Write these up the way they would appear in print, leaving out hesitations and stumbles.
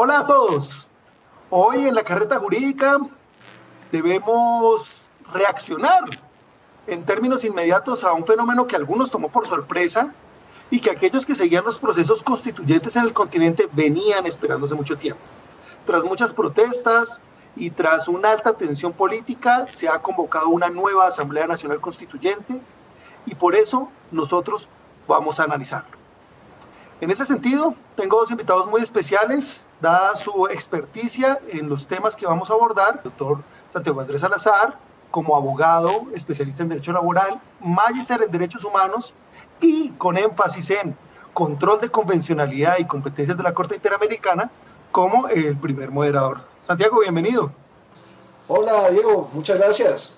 Hola a todos. Hoy en la carreta jurídica debemos reaccionar en términos inmediatos a un fenómeno que a algunos tomó por sorpresa y que aquellos que seguían los procesos constituyentes en el continente venían esperando hace mucho tiempo. Tras muchas protestas y tras una alta tensión política, se ha convocado una nueva Asamblea Nacional Constituyente y por eso nosotros vamos a analizarlo. En ese sentido, tengo dos invitados muy especiales, dada su experticia en los temas que vamos a abordar. El doctor Santiago Andrés Salazar, como abogado, especialista en Derecho Laboral, magíster en Derechos Humanos y con énfasis en control de convencionalidad y competencias de la Corte Interamericana, como el primer moderador. Santiago, bienvenido. Hola, Diego, muchas gracias.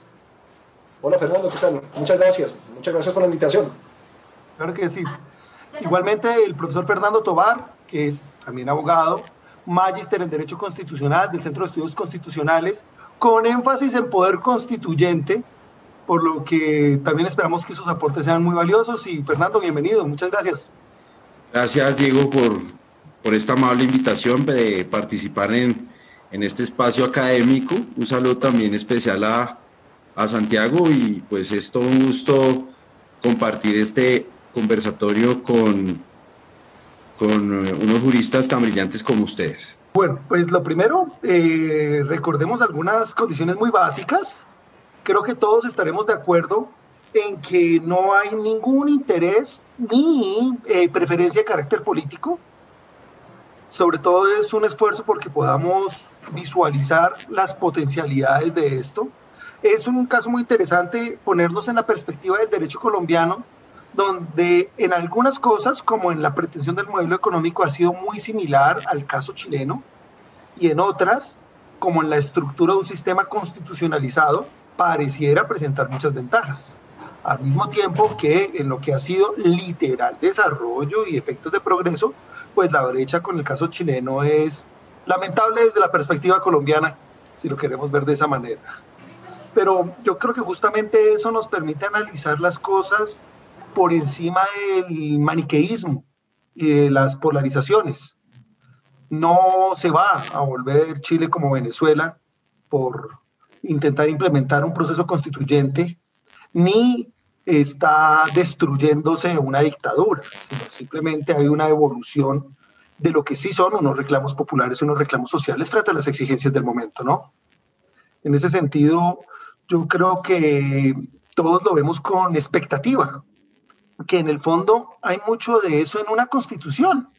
Hola, Fernando, ¿qué tal? Muchas gracias por la invitación. Claro que sí. Igualmente, el profesor Fernando Tovar, que es también abogado, magíster en Derecho Constitucional del Centro de Estudios Constitucionales, con énfasis en poder constituyente, por lo que también esperamos que sus aportes sean muy valiosos. Y Fernando, bienvenido, muchas gracias. Gracias, Diego, por esta amable invitación de participar en este espacio académico. Un saludo también especial a Santiago y pues es todo un gusto compartir este conversatorio con unos juristas tan brillantes como ustedes. Bueno, pues lo primero, recordemos algunas condiciones muy básicas. Creo que todos estaremos de acuerdo en que no hay ningún interés ni preferencia de carácter político. Sobre todo es un esfuerzo porque podamos visualizar las potencialidades de esto. Es un caso muy interesante ponernos en la perspectiva del derecho colombiano, donde en algunas cosas, como en la pretensión del modelo económico, ha sido muy similar al caso chileno, y en otras, como en la estructura de un sistema constitucionalizado, pareciera presentar muchas ventajas. Al mismo tiempo que en lo que ha sido literal desarrollo y efectos de progreso, pues la brecha con el caso chileno es lamentable desde la perspectiva colombiana, si lo queremos ver de esa manera. Pero yo creo que justamente eso nos permite analizar las cosas por encima del maniqueísmo y de las polarizaciones. No se va a volver Chile como Venezuela por intentar implementar un proceso constituyente, ni está destruyéndose una dictadura, sino simplemente hay una evolución de lo que sí son unos reclamos populares, unos reclamos sociales frente a las exigencias del momento, ¿no? En ese sentido, yo creo que todos lo vemos con expectativa, que en el fondo hay mucho de eso en una constitución.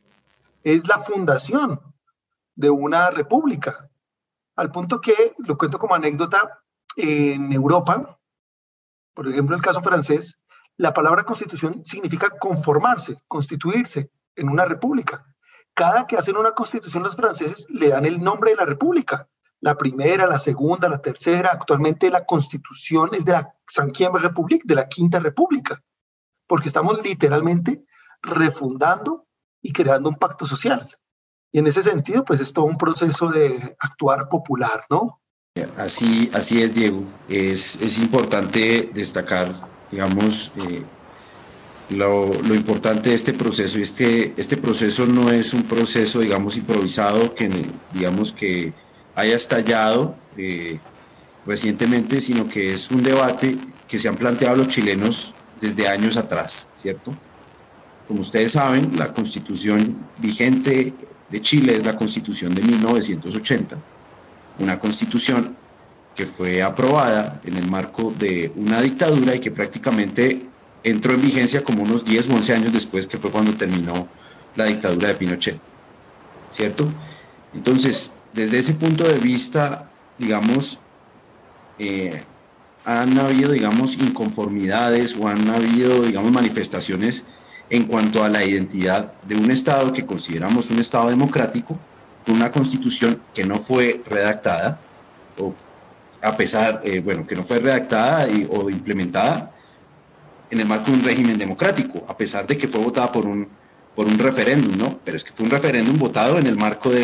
Es la fundación de una república, al punto que, lo cuento como anécdota, en Europa, por ejemplo, en el caso francés, la palabra constitución significa conformarse, constituirse en una república. Cada que hacen una constitución los franceses le dan el nombre de la república. La primera, la segunda, la tercera. Actualmente la constitución es de la Cinquième République, de la Quinta República, porque estamos literalmente refundando y creando un pacto social. Y en ese sentido, pues es todo un proceso de actuar popular, ¿no? Así es, Diego. Es importante destacar, digamos, lo importante de este proceso es que este proceso no es un proceso, digamos, improvisado, digamos, que haya estallado recientemente, sino que es un debate que se han planteado los chilenos desde años atrás, ¿cierto? Como ustedes saben, la constitución vigente de Chile es la constitución de 1980, una constitución que fue aprobada en el marco de una dictadura y que prácticamente entró en vigencia como unos 10 o 11 años después, que fue cuando terminó la dictadura de Pinochet, ¿cierto? Entonces, desde ese punto de vista, digamos, han habido, digamos, inconformidades o han habido, digamos, manifestaciones en cuanto a la identidad de un Estado que consideramos un Estado democrático, con una constitución que no fue redactada, o a pesar, que no fue redactada o implementada en el marco de un régimen democrático, a pesar de que fue votada por un referéndum, ¿no? Pero es que fue un referéndum votado en el marco de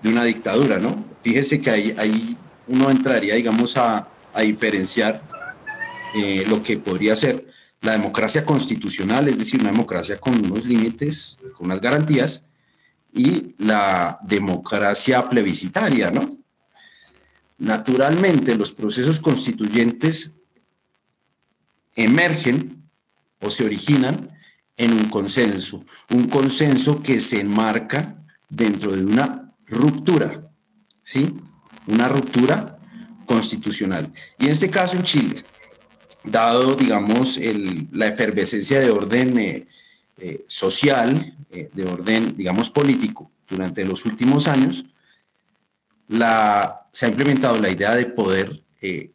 una dictadura, ¿no? Fíjese que ahí uno entraría, digamos, a diferenciar lo que podría ser la democracia constitucional, es decir, una democracia con unos límites, con unas garantías, y la democracia plebiscitaria, ¿no? Naturalmente, los procesos constituyentes emergen o se originan en un consenso que se enmarca dentro de una ruptura, ¿sí? Una ruptura constitucional. Y en este caso en Chile, dado, digamos, la efervescencia de orden social, de orden, digamos, político durante los últimos años, se ha implementado la idea de poder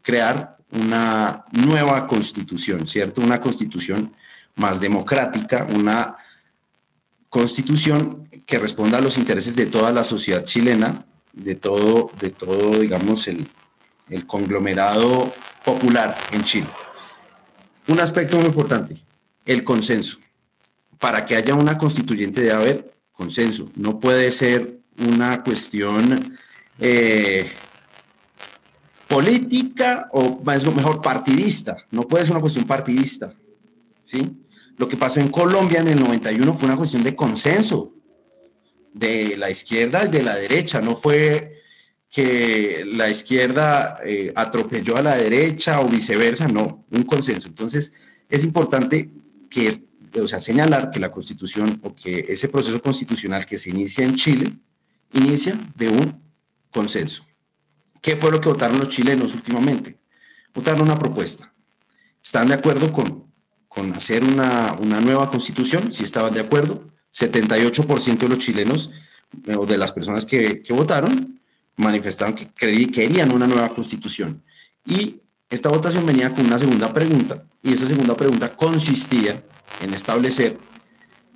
crear una nueva constitución, ¿cierto? Una constitución más democrática, una constitución que responda a los intereses de toda la sociedad chilena, de todo digamos, el conglomerado popular en Chile. Un aspecto muy importante, el consenso. Para que haya una constituyente debe haber consenso. No puede ser una cuestión política o mejor partidista. No puede ser una cuestión partidista, ¿sí? Lo que pasó en Colombia en el 91 fue una cuestión de consenso de la izquierda y de la derecha. No fue que la izquierda atropelló a la derecha o viceversa, no, un consenso. Entonces, es importante señalar que la Constitución o que ese proceso constitucional que se inicia en Chile inicia de un consenso. ¿Qué fue lo que votaron los chilenos últimamente? Votaron una propuesta. ¿Están de acuerdo con hacer una nueva constitución? Si estaban de acuerdo, 78% de los chilenos o de las personas que votaron manifestaron que querían una nueva constitución. Y esta votación venía con una segunda pregunta, y esa segunda pregunta consistía en establecer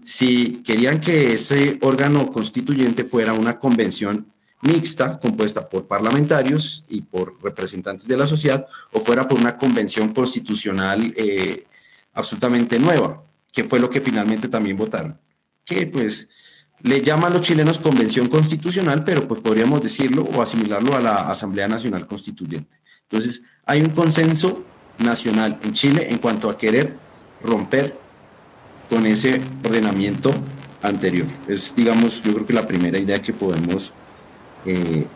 si querían que ese órgano constituyente fuera una convención mixta, compuesta por parlamentarios y por representantes de la sociedad, o fuera por una convención constitucional absolutamente nueva, que fue lo que finalmente también votaron. Que pues le llaman los chilenos convención constitucional, pero pues podríamos decirlo o asimilarlo a la Asamblea Nacional Constituyente. Entonces, hay un consenso nacional en Chile en cuanto a querer romper con ese ordenamiento anterior. Es, digamos, yo creo que la primera idea que podemos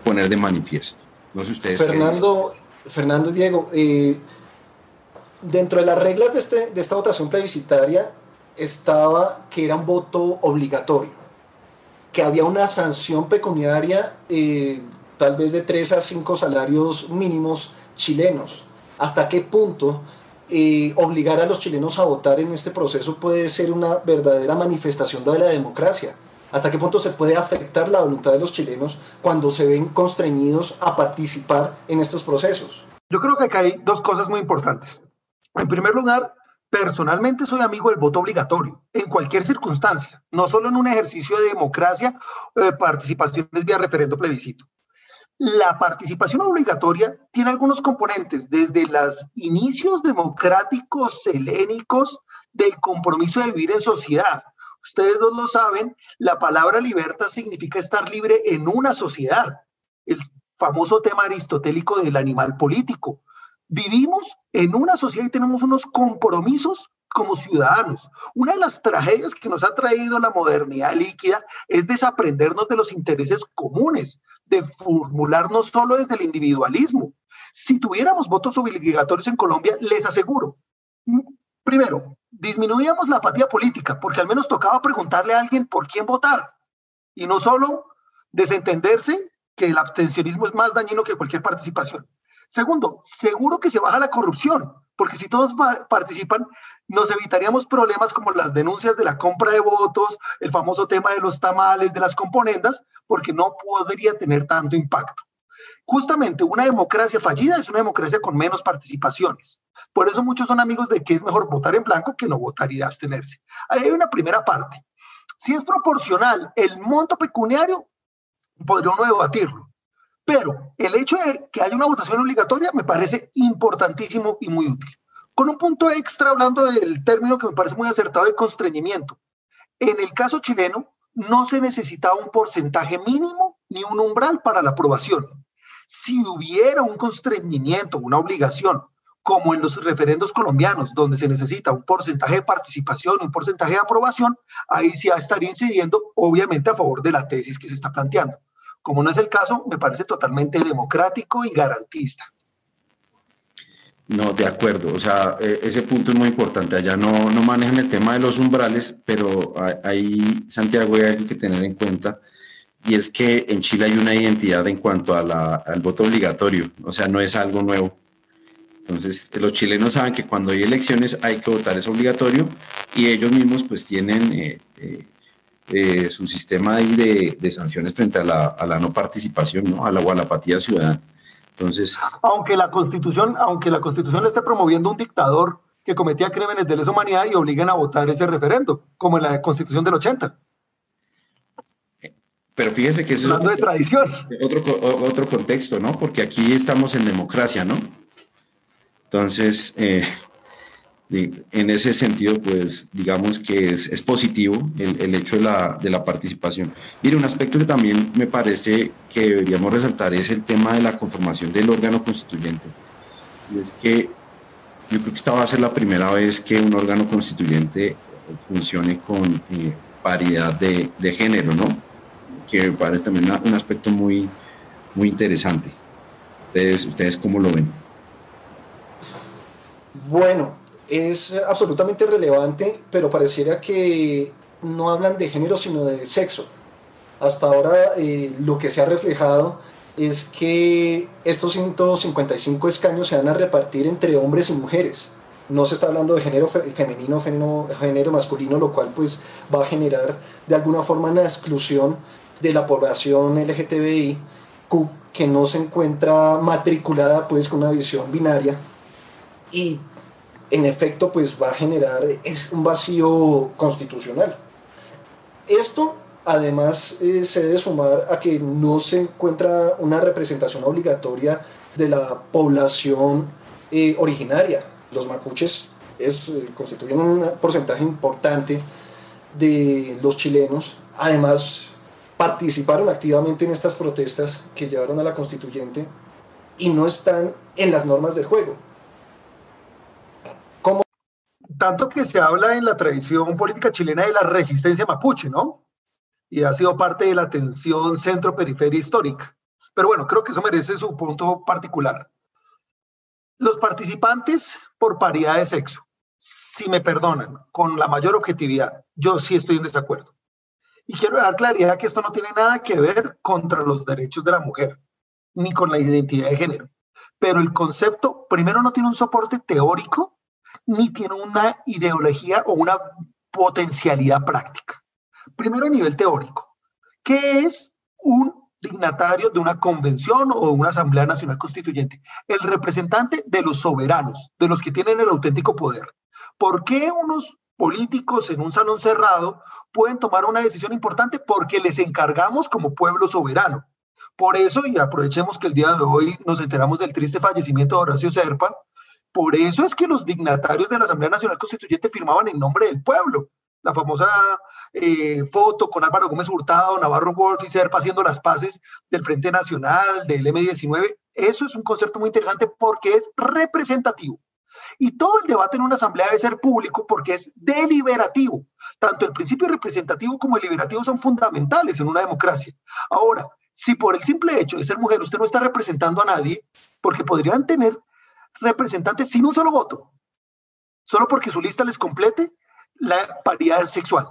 poner de manifiesto. No sé ustedes. Fernando, Diego, dentro de las reglas de esta votación plebiscitaria estaba que era un voto obligatorio, que había una sanción pecuniaria tal vez de 3 a 5 salarios mínimos chilenos. ¿Hasta qué punto obligar a los chilenos a votar en este proceso puede ser una verdadera manifestación de la democracia? ¿Hasta qué punto se puede afectar la voluntad de los chilenos cuando se ven constreñidos a participar en estos procesos? Yo creo que acá hay dos cosas muy importantes. En primer lugar, personalmente soy amigo del voto obligatorio, en cualquier circunstancia, no solo en un ejercicio de democracia, participaciones vía referendo plebiscito. La participación obligatoria tiene algunos componentes, desde los inicios democráticos helénicos del compromiso de vivir en sociedad. Ustedes dos lo saben, la palabra libertad significa estar libre en una sociedad. El famoso tema aristotélico del animal político. Vivimos en una sociedad y tenemos unos compromisos como ciudadanos. Una de las tragedias que nos ha traído la modernidad líquida es desaprendernos de los intereses comunes, de formularnos solo desde el individualismo. Si tuviéramos votos obligatorios en Colombia, les aseguro, primero, disminuíamos la apatía política, porque al menos tocaba preguntarle a alguien por quién votar, y no solo desentenderse que el abstencionismo es más dañino que cualquier participación. Segundo, seguro que se baja la corrupción, porque si todos participan, nos evitaríamos problemas como las denuncias de la compra de votos, el famoso tema de los tamales, de las componendas, porque no podría tener tanto impacto. Justamente una democracia fallida es una democracia con menos participaciones. Por eso muchos son amigos de que es mejor votar en blanco que no votar y abstenerse. Ahí hay una primera parte. Si es proporcional el monto pecuniario, podría uno debatirlo. Pero el hecho de que haya una votación obligatoria me parece importantísimo y muy útil. Con un punto extra, hablando del término que me parece muy acertado de constreñimiento. En el caso chileno, no se necesitaba un porcentaje mínimo ni un umbral para la aprobación. Si hubiera un constreñimiento, una obligación, como en los referendos colombianos, donde se necesita un porcentaje de participación, un porcentaje de aprobación, ahí sí va a estar incidiendo, obviamente, a favor de la tesis que se está planteando. Como no es el caso, me parece totalmente democrático y garantista. No, de acuerdo, o sea, ese punto es muy importante. Allá no manejan el tema de los umbrales, pero ahí, Santiago, hay algo que tener en cuenta, y es que en Chile hay una identidad en cuanto al voto obligatorio, o sea, no es algo nuevo. Entonces, los chilenos saben que cuando hay elecciones hay que votar, es obligatorio, y ellos mismos pues tienen su sistema de sanciones frente a la no participación, ¿no? O a la apatía ciudadana. Entonces, aunque la Constitución le esté promoviendo un dictador que cometía crímenes de lesa humanidad y obligan a votar ese referendo, como en la Constitución del 80. Pero fíjese que eso hablando de tradición. Otro contexto, ¿no? Porque aquí estamos en democracia, ¿no? Entonces, en ese sentido, pues digamos que es positivo el hecho de la participación. Mire, un aspecto que también me parece que deberíamos resaltar es el tema de la conformación del órgano constituyente. Y es que yo creo que esta va a ser la primera vez que un órgano constituyente funcione con paridad de género, ¿no? Que me parece también un aspecto muy, muy interesante. ¿Ustedes cómo lo ven? Bueno, es absolutamente relevante, pero pareciera que no hablan de género, sino de sexo. Hasta ahora lo que se ha reflejado es que estos 155 escaños se van a repartir entre hombres y mujeres. No se está hablando de género femenino, género masculino, lo cual pues va a generar de alguna forma una exclusión de la población LGTBIQ que no se encuentra matriculada pues con una visión binaria, y en efecto pues va a generar un vacío constitucional. Esto además se debe sumar a que no se encuentra una representación obligatoria de la población originaria. Los mapuches constituyen un porcentaje importante de los chilenos. Además, participaron activamente en estas protestas que llevaron a la constituyente y no están en las normas del juego. Tanto que se habla en la tradición política chilena de la resistencia mapuche, ¿no? Y ha sido parte de la tensión centro-periferia histórica. Pero bueno, creo que eso merece su punto particular. Los participantes por paridad de sexo, si me perdonan, con la mayor objetividad, yo sí estoy en desacuerdo. Y quiero dar claridad que esto no tiene nada que ver contra los derechos de la mujer, ni con la identidad de género. Pero el concepto, primero, no tiene un soporte teórico, ni tiene una ideología o una potencialidad práctica. Primero, a nivel teórico, ¿qué es un dignatario de una convención o de una asamblea nacional constituyente? El representante de los soberanos, de los que tienen el auténtico poder. ¿Por qué unos políticos en un salón cerrado pueden tomar una decisión importante? Porque les encargamos como pueblo soberano. Por eso, y aprovechemos que el día de hoy nos enteramos del triste fallecimiento de Horacio Serpa, por eso es que los dignatarios de la Asamblea Nacional Constituyente firmaban en nombre del pueblo. La famosa foto con Álvaro Gómez Hurtado, Navarro Wolf y Serpa haciendo las paces del Frente Nacional, del M-19. Eso es un concepto muy interesante porque es representativo. Y todo el debate en una asamblea debe ser público porque es deliberativo. Tanto el principio representativo como el deliberativo son fundamentales en una democracia. Ahora, si por el simple hecho de ser mujer usted no está representando a nadie, porque podrían tener representantes sin un solo voto, solo porque su lista les complete la paridad sexual.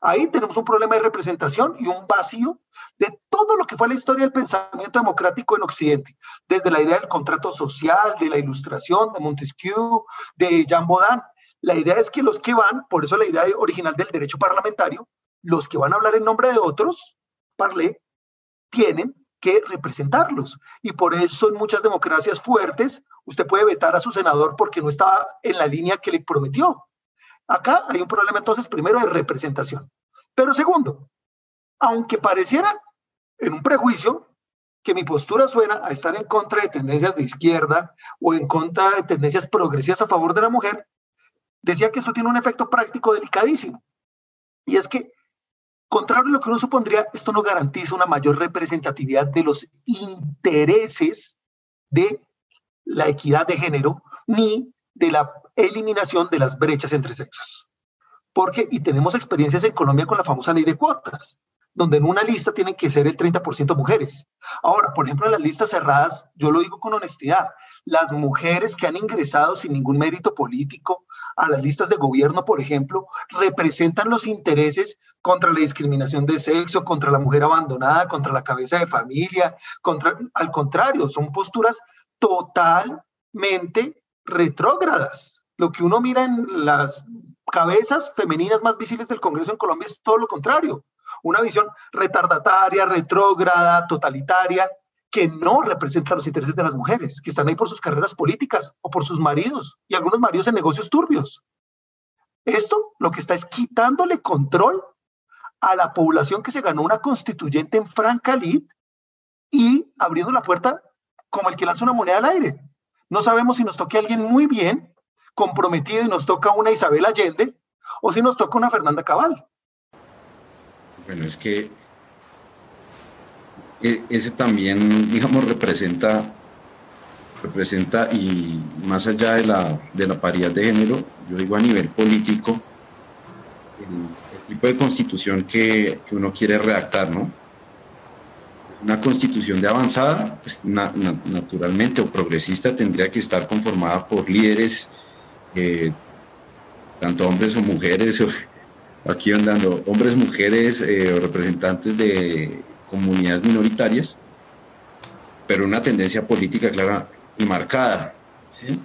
Ahí tenemos un problema de representación y un vacío de todo lo que fue la historia del pensamiento democrático en Occidente, desde la idea del contrato social, de la Ilustración, de Montesquieu, de Jean Baudin. La idea es que los que van, por eso la idea original del derecho parlamentario, los que van a hablar en nombre de otros, parlé, tienen que representarlos. Y por eso en muchas democracias fuertes, usted puede vetar a su senador porque no estaba en la línea que le prometió. Acá hay un problema entonces, primero, de representación. Pero segundo, aunque pareciera en un prejuicio que mi postura suena a estar en contra de tendencias de izquierda o en contra de tendencias progresivas a favor de la mujer, decía que esto tiene un efecto práctico delicadísimo. Y es que, contrario a lo que uno supondría, esto no garantiza una mayor representatividad de los intereses de la equidad de género, ni de la eliminación de las brechas entre sexos. Y tenemos experiencias en Colombia con la famosa ley de cuotas, donde en una lista tienen que ser el 30% mujeres. Ahora, por ejemplo, en las listas cerradas, yo lo digo con honestidad, las mujeres que han ingresado sin ningún mérito político a las listas de gobierno, por ejemplo, representan los intereses contra la discriminación de sexo, contra la mujer abandonada, contra la cabeza de familia, al contrario, son posturas totalmente retrógradas. Lo que uno mira en las cabezas femeninas más visibles del Congreso en Colombia es todo lo contrario. Una visión retardataria, retrógrada, totalitaria, que no representa los intereses de las mujeres, que están ahí por sus carreras políticas o por sus maridos, y algunos maridos en negocios turbios. Esto lo que está es quitándole control a la población que se ganó una constituyente en franca lid y abriendo la puerta como el que lanza una moneda al aire. No sabemos si nos toque a alguien muy bien, comprometido, y nos toca una Isabel Allende, o si nos toca una Fernanda Cabal. Bueno, es que ese también, digamos, representa y más allá de la paridad de género, yo digo a nivel político, el tipo de constitución que uno quiere redactar, ¿no? Una constitución de avanzada, pues, naturalmente, o progresista, tendría que estar conformada por líderes, tanto hombres o mujeres, aquí andando, hombres, mujeres, o representantes de comunidades minoritarias, pero una tendencia política clara y marcada, ¿sí?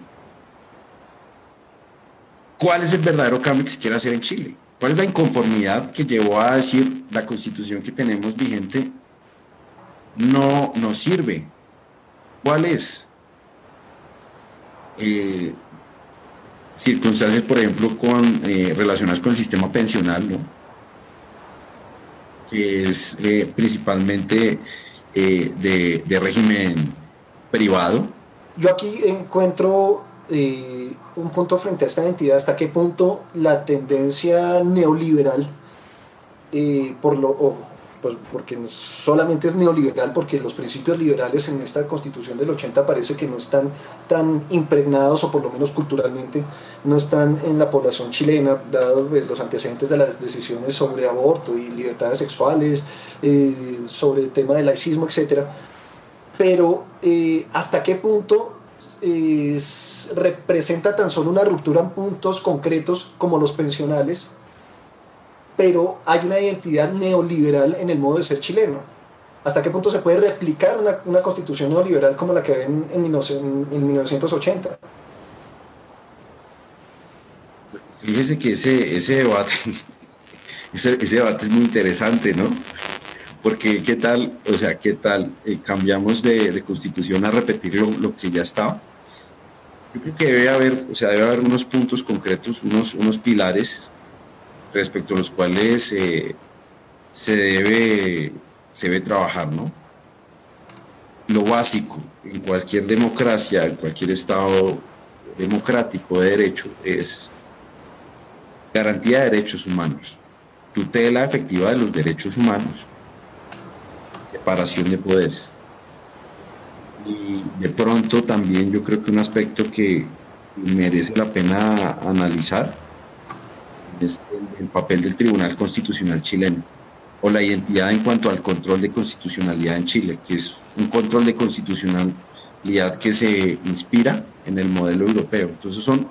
¿Cuál es el verdadero cambio que se quiere hacer en Chile? ¿Cuál es la inconformidad que llevó a decir la constitución que tenemos vigente no nos sirve? ¿Cuál es? Circunstancias, por ejemplo, relacionadas con el sistema pensional, ¿no? Que es principalmente de régimen privado. Yo aquí encuentro un punto frente a esta entidad, hasta qué punto la tendencia neoliberal, pues porque solamente es neoliberal, porque los principios liberales en esta Constitución del 80 parece que no están tan impregnados, o por lo menos culturalmente no están en la población chilena, dados pues, los antecedentes de las decisiones sobre aborto y libertades sexuales, sobre el tema del laicismo, etc. Pero hasta qué punto representa tan solo una ruptura en puntos concretos como los pensionales, pero hay una identidad neoliberal en el modo de ser chileno. ¿Hasta qué punto se puede replicar una constitución neoliberal como la que hay en 1980? Fíjese que ese debate es muy interesante, ¿no? Porque qué tal cambiamos de constitución a repetir lo que ya estaba. Yo creo que debe haber unos puntos concretos, unos pilares respecto a los cuales se debe trabajar, ¿no? Lo básico en cualquier democracia, en cualquier estado democrático de derecho, es garantía de derechos humanos, tutela efectiva de los derechos humanos, separación de poderes. Y de pronto también yo creo que un aspecto que merece la pena analizar es el papel del Tribunal Constitucional chileno, o la identidad en cuanto al control de constitucionalidad en Chile, que es un control de constitucionalidad que se inspira en el modelo europeo. Entonces son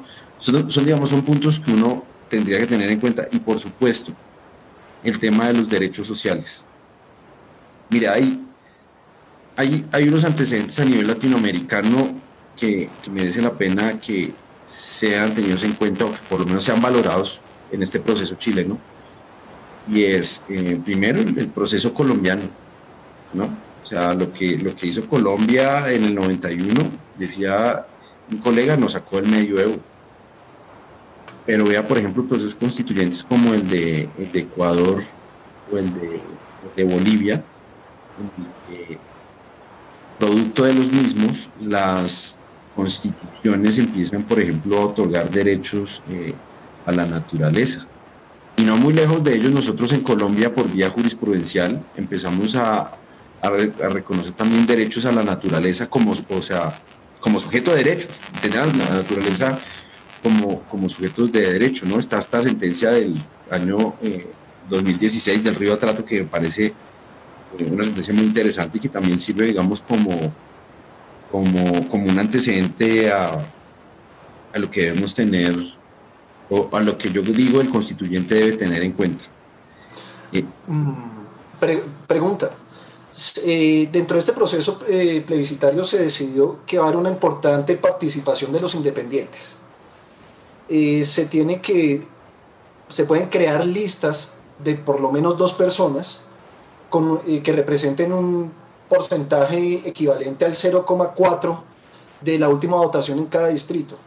puntos que uno tendría que tener en cuenta. Y por supuesto, el tema de los derechos sociales. Mira, hay unos antecedentes a nivel latinoamericano que merece la pena que sean tenidos en cuenta, o que por lo menos sean valorados en este proceso chileno, y es primero el proceso colombiano, ¿no? O sea, lo que hizo Colombia en el 91, decía un colega, nos sacó del medioevo. Pero vea, por ejemplo, procesos constituyentes como el de Ecuador o el de Bolivia, producto de los mismos, las constituciones empiezan, por ejemplo, a otorgar derechos a la naturaleza. Y no muy lejos de ellos, nosotros en Colombia, por vía jurisprudencial, empezamos a reconocer también derechos a la naturaleza, como, o sea, como sujeto de derechos, entender a la naturaleza como sujetos de derecho, ¿no? Está esta sentencia del año 2016 del Río Atrato, que me parece una sentencia muy interesante y que también sirve, digamos, como un antecedente a lo que debemos tener, o a lo que yo digo el constituyente debe tener en cuenta. Pregunta. Dentro de este proceso plebiscitario se decidió que va a haber una importante participación de los independientes. Se pueden crear listas de por lo menos 2 personas que representen un porcentaje equivalente al 0,4 de la última votación en cada distrito.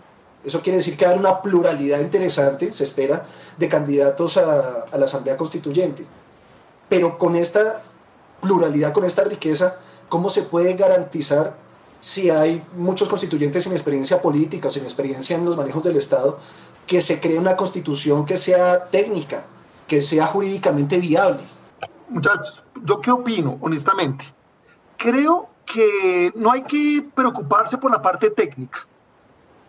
Eso quiere decir que va a haber una pluralidad interesante, se espera, de candidatos a la Asamblea Constituyente. Pero con esta pluralidad, con esta riqueza, ¿cómo se puede garantizar, si hay muchos constituyentes sin experiencia política o sin experiencia en los manejos del Estado, que se cree una constitución que sea técnica, que sea jurídicamente viable? Muchachos, ¿yo qué opino, honestamente? Creo que no hay que preocuparse por la parte técnica,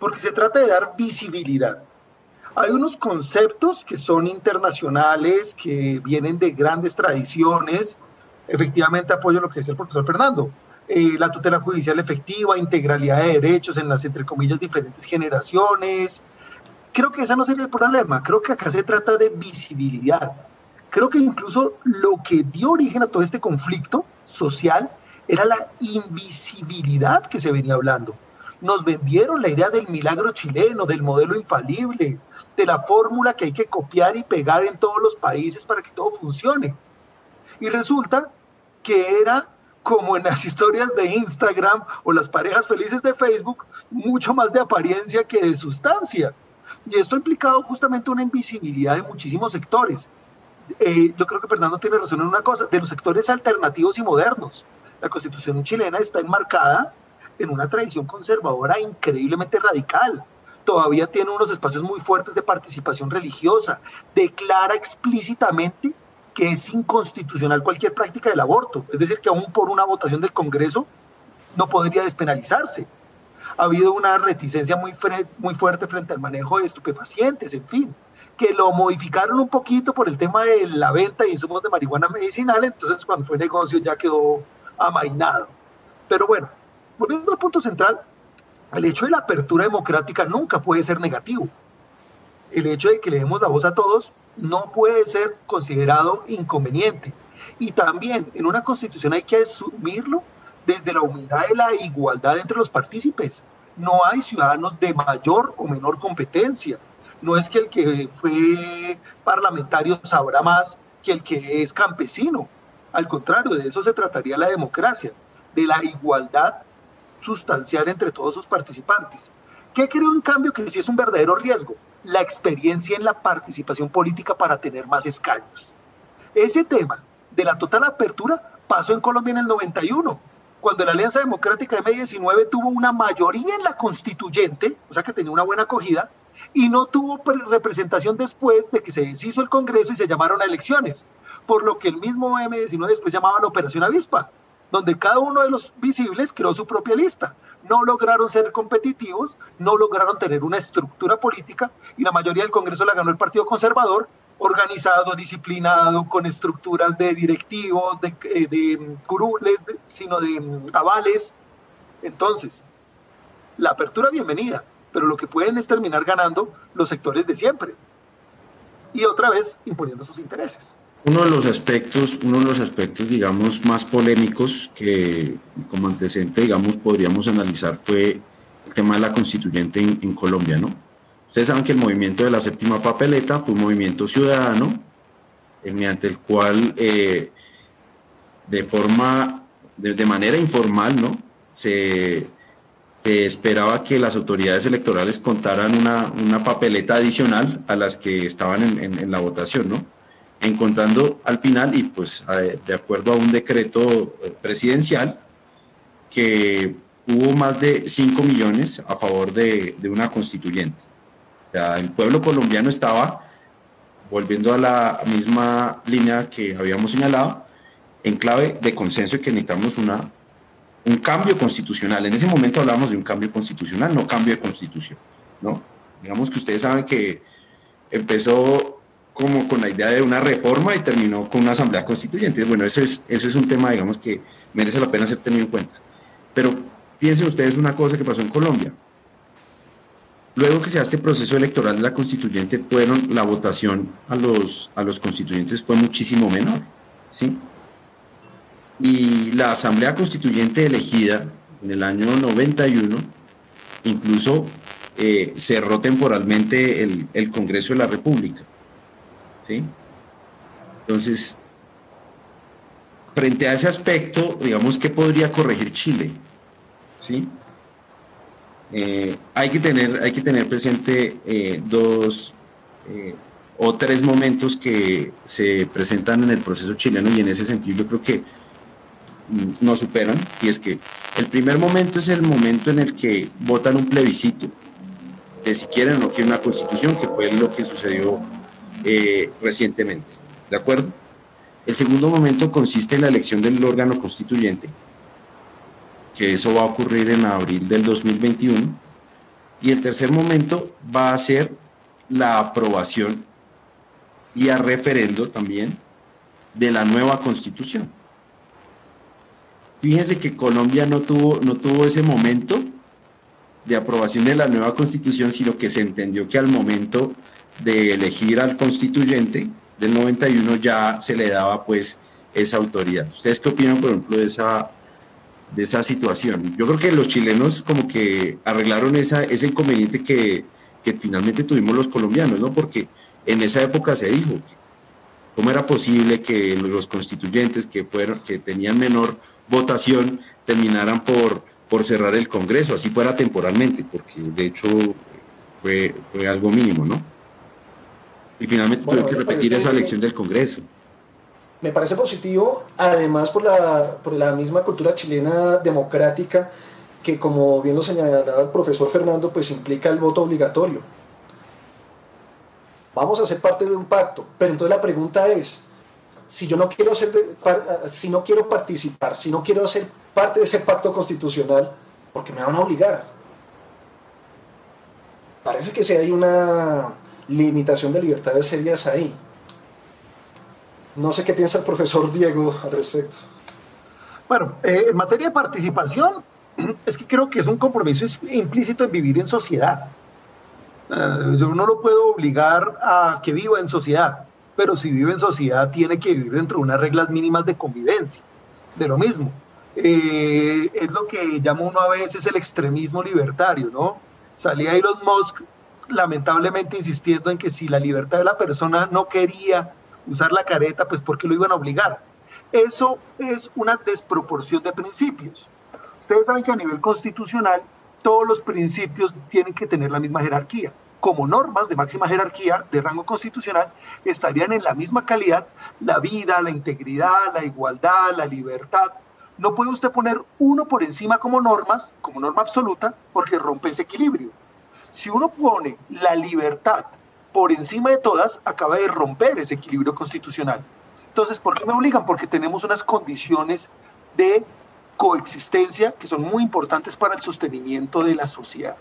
porque se trata de dar visibilidad. Hay unos conceptos que son internacionales, que vienen de grandes tradiciones. Efectivamente apoyo lo que dice el profesor Fernando. La tutela judicial efectiva, integralidad de derechos en las, entre comillas, diferentes generaciones. Creo que ese no sería el problema. Creo que acá se trata de visibilidad. Creo que incluso lo que dio origen a todo este conflicto social era la invisibilidad que se venía hablando. Nos vendieron la idea del milagro chileno, del modelo infalible, de la fórmula que hay que copiar y pegar en todos los países para que todo funcione. Y resulta que era como en las historias de Instagram o las parejas felices de Facebook, mucho más de apariencia que de sustancia. Y esto ha implicado justamente una invisibilidad de muchísimos sectores. Yo creo que Fernando tiene razón en una cosa, de los sectores alternativos y modernos. La Constitución chilena está enmarcada en una tradición conservadora increíblemente radical. Todavía tiene unos espacios muy fuertes de participación religiosa. Declara explícitamente que es inconstitucional cualquier práctica del aborto. Es decir, que aún por una votación del Congreso no podría despenalizarse. Ha habido una reticencia muy fuerte frente al manejo de estupefacientes, en fin, que lo modificaron un poquito por el tema de la venta de insumos de marihuana medicinal, entonces cuando fue negocio ya quedó amainado. Pero bueno, volviendo al punto central, el hecho de la apertura democrática nunca puede ser negativo. El hecho de que le demos la voz a todos no puede ser considerado inconveniente. Y también en una constitución hay que asumirlo desde la humildad de la igualdad entre los partícipes. No hay ciudadanos de mayor o menor competencia. No es que el que fue parlamentario sabrá más que el que es campesino. Al contrario, de eso se trataría la democracia, de la igualdad sustancial entre todos sus participantes. ¿Qué creo en cambio que sí es un verdadero riesgo? La experiencia en la participación política para tener más escaños. Ese tema de la total apertura pasó en Colombia en el 91, cuando la Alianza Democrática M19 tuvo una mayoría en la constituyente, o sea que tenía una buena acogida, y no tuvo representación después de que se deshizo el Congreso y se llamaron a elecciones, por lo que el mismo M19 después llamaba la Operación Avispa, donde cada uno de los visibles creó su propia lista. No lograron ser competitivos, no lograron tener una estructura política y la mayoría del Congreso la ganó el Partido Conservador, organizado, disciplinado, con estructuras de directivos, de curules, sino de avales. Entonces, la apertura bienvenida, pero lo que pueden es terminar ganando los sectores de siempre y otra vez imponiendo sus intereses. Uno de los aspectos, digamos, más polémicos que como antecedente, digamos, podríamos analizar fue el tema de la constituyente en Colombia, ¿no? Ustedes saben que el movimiento de la séptima papeleta fue un movimiento ciudadano mediante el cual de manera informal, ¿no? Se esperaba que las autoridades electorales contaran una papeleta adicional a las que estaban en la votación, ¿no? Encontrando al final, y pues de acuerdo a un decreto presidencial, que hubo más de 5 millones a favor de una constituyente. O sea, el pueblo colombiano estaba, volviendo a la misma línea que habíamos señalado, en clave de consenso y que necesitamos un cambio constitucional. En ese momento hablamos de un cambio constitucional, no cambio de constitución, ¿no? Digamos que ustedes saben que empezó como con la idea de una reforma y terminó con una asamblea constituyente. Bueno, eso es un tema, digamos, que merece la pena ser tenido en cuenta. Pero piensen ustedes una cosa que pasó en Colombia. Luego que se hace este proceso electoral de la constituyente, la votación a los constituyentes fue muchísimo menor, ¿sí? Y la asamblea constituyente elegida en el año 91 incluso cerró temporalmente el Congreso de la República, ¿sí? Entonces, frente a ese aspecto, digamos, ¿qué podría corregir Chile? ¿Sí? Hay que tener presente dos o tres momentos que se presentan en el proceso chileno, y en ese sentido yo creo que nos superan, y es que el primer momento es el momento en el que votan un plebiscito de si quieren o no quieren una constitución, que fue lo que sucedió recientemente, ¿de acuerdo? El segundo momento consiste en la elección del órgano constituyente, que eso va a ocurrir en abril del 2021, y el tercer momento va a ser la aprobación vía referendo también de la nueva constitución. Fíjense que Colombia no tuvo ese momento de aprobación de la nueva constitución, sino que se entendió que al momento de elegir al constituyente del 91 ya se le daba pues esa autoridad. ¿Ustedes qué opinan, por ejemplo, de esa situación? Yo creo que los chilenos como que arreglaron ese inconveniente que finalmente tuvimos los colombianos, ¿no? Porque en esa época se dijo cómo era posible que los constituyentes que tenían menor votación terminaran por cerrar el Congreso, así fuera temporalmente, porque de hecho fue algo mínimo, ¿no? Y finalmente tuvo que repetir esa elección del Congreso. Me parece positivo, además por la misma cultura chilena democrática, que como bien lo señalaba el profesor Fernando, pues implica el voto obligatorio. Vamos a ser parte de un pacto, pero entonces la pregunta es, si yo no quiero si no quiero participar, si no quiero ser parte de ese pacto constitucional, ¿por qué me van a obligar? Parece que sí hay una limitación de libertades serias ahí. No sé qué piensa el profesor Diego al respecto. Bueno, en materia de participación, es que creo que es un compromiso implícito en vivir en sociedad. Yo no lo puedo obligar a que viva en sociedad, pero si vive en sociedad tiene que vivir dentro de unas reglas mínimas de convivencia, de lo mismo. Es lo que llama uno a veces el extremismo libertario, ¿no? Salía Elon Musk lamentablemente insistiendo en que si la libertad de la persona no quería usar la careta, pues ¿por qué lo iban a obligar? Eso es una desproporción de principios. Ustedes saben que a nivel constitucional todos los principios tienen que tener la misma jerarquía. Como normas de máxima jerarquía de rango constitucional estarían en la misma calidad la vida, la integridad, la igualdad, la libertad. No puede usted poner uno por encima como normas, como norma absoluta, porque rompe ese equilibrio. Si uno pone la libertad por encima de todas, acaba de romper ese equilibrio constitucional. Entonces, ¿por qué me obligan? Porque tenemos unas condiciones de coexistencia que son muy importantes para el sostenimiento de la sociedad.